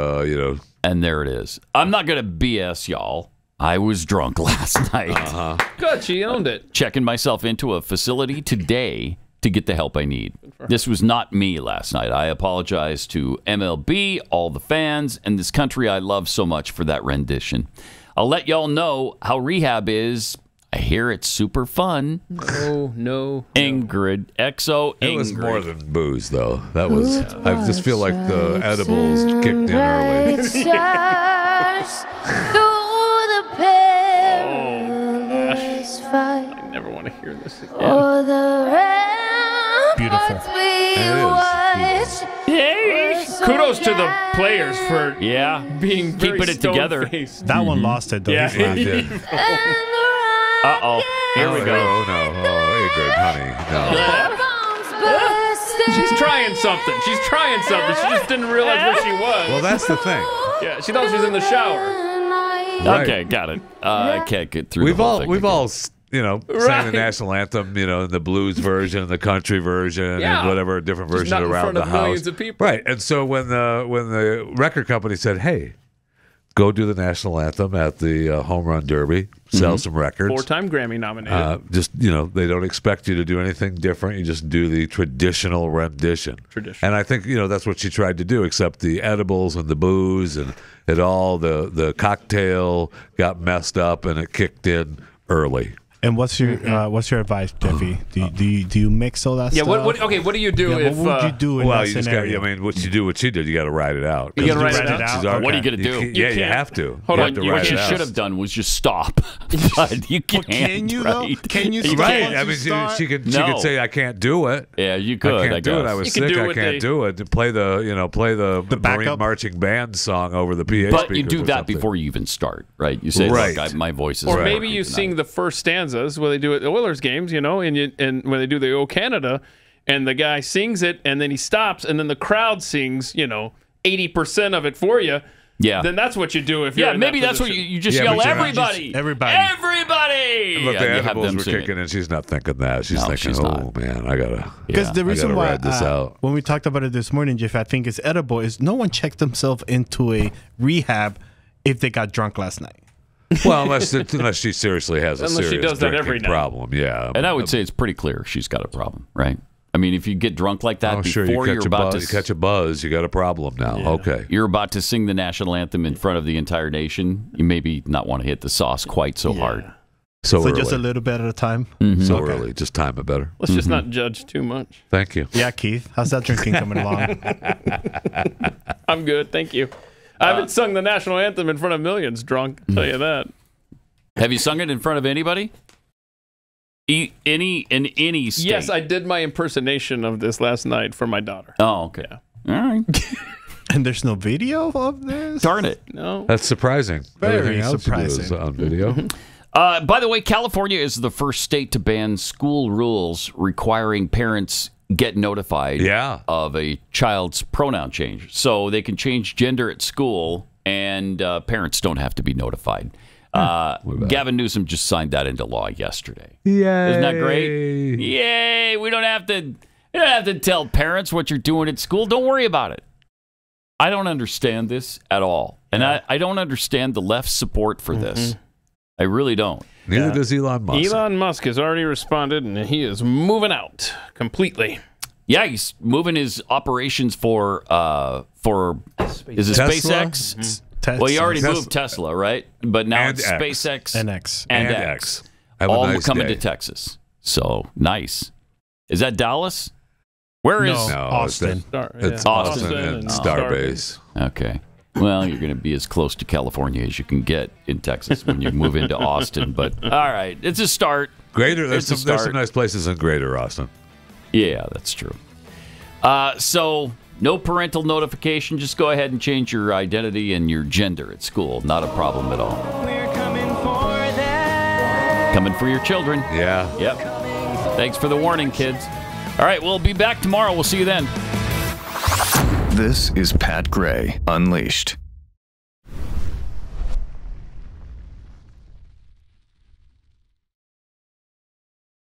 And there it is. I'm not going to BS y'all. I was drunk last night. Good, she owned it. Checking myself into a facility today to get the help I need. This was not me last night. I apologize to MLB, all the fans, and this country I love so much for that rendition. I'll let y'all know how rehab is. I hear it's super fun. No. Ingrid, XO Ingrid. It was more than booze, though. That was. I just feel like the edibles kicked in early. It's just through the perilous fight. I never want to hear this again. For the Beautiful. Kudos to the players for being very keeping it together. stone-faced. That one lost it, though. Yeah. He's laughing. Uh-oh. Here we go. Oh, no. Oh, Ingrid, honey. No. She's trying something. She just didn't realize where she was. Well, that's the thing. Yeah, she thought she was in the shower. Right. Okay, got it. I can't get through We've the whole all thing we've again. all sang the national anthem, in the blues version, the country version, Yeah. and whatever different Just version not in around front the of house. millions of people. Right. And so when the record company said, "Hey, go do the national anthem at the home run derby, sell some records." 4-time Grammy nominated. They don't expect you to do anything different. You just do the traditional rendition. And I think, that's what she tried to do, except the edibles and the booze and it all, the cocktail got messed up and it kicked in early. And what's your advice, Jeffy? Do you mix all that Yeah, stuff? what do you do if... what would you do in Well, that you just scenario? what you do, what she did, you got to ride it out. You gotta ride it out? She's What are you going to do? You have to. Hold You on, have to you ride What you it out. should have done was just stop. But you can't. Can you, though? right? Can you stop Right. once I you mean, start? she could No. say, "I can't do it." Yeah, you could. I can't do it. guess. I was You can sick. do I what can't they- do it. Play the Marine backup? marching band song over the PA But you speakers do or that something. before you even start, right? You say, Right. "Look, my voice is." Or not maybe working you tonight." sing the first stanzas where they do it at the Oilers games, and when they do the "O Canada," and the guy sings it, and then he stops, and then the crowd sings, 80% of it for you. Yeah. Then that's what you do if you're Yeah, in maybe that that's what position. you just Yeah, yell, but you're not everybody, Everybody. everybody. But Yeah, the you have edibles them were sing it. kicking in. She's not thinking that. She's No, thinking, she's "Oh not. man, I gotta." Because the reason gotta why ride this out. when we talked about it this morning, Jeff, I think it's edible is no one checked themselves into a rehab if they got drunk last night. Well, unless she seriously has a Unless she serious does that drinking every night. problem, yeah. And I would say it's pretty clear she's got a problem, right? I mean, if you get drunk like that sure, before you you're catch a about buzz, to you catch a buzz, you got a problem now. Okay. you're about to sing the national anthem in front of the entire nation, you maybe not want to hit the sauce quite so hard. So early. just a little bit at a time. So early. Just time it better. Let's just not judge too much. Thank you. Yeah, Keith, how's that drinking coming along? I'm good, thank you. I haven't sung the national anthem in front of millions drunk, I'll tell you that. Have you sung it in front of anybody? In any state? Yes, I did my impersonation of this last night for my daughter. Oh, okay. All right. And there's no video of this? Darn it. No. That's surprising. Very Everything else you do is surprising. on video. By the way, California is the first state to ban school rules requiring parents get notified of a child's pronoun change. So they can change gender at school, and parents don't have to be notified. Gavin Newsom just signed that into law yesterday. Yay. Isn't that great? Yay! We don't have to tell parents what you're doing at school. Don't worry about it. I don't understand this at all. And I don't understand the left's support for this. I really don't. Neither does Elon Musk. Elon Musk has already responded, and he is moving out completely. Yeah, he's moving his operations for is it Tesla? SpaceX? Well, he already moved Tesla, right? But now it's SpaceX and X. All coming to Texas. So nice. Is that Dallas? Where is Austin? It's Austin and Starbase. Okay. Well, you're going to be as close to California as you can get in Texas when you move into Austin. But all right, it's a start. There's some nice places in Greater Austin. Yeah, that's true. So no parental notification. Just go ahead and change your identity and your gender at school. Not a problem at all. We're coming for them. Coming for your children. Yeah. Yep. Thanks for the warning, kids. All right, we'll be back tomorrow. We'll see you then. This is Pat Gray Unleashed.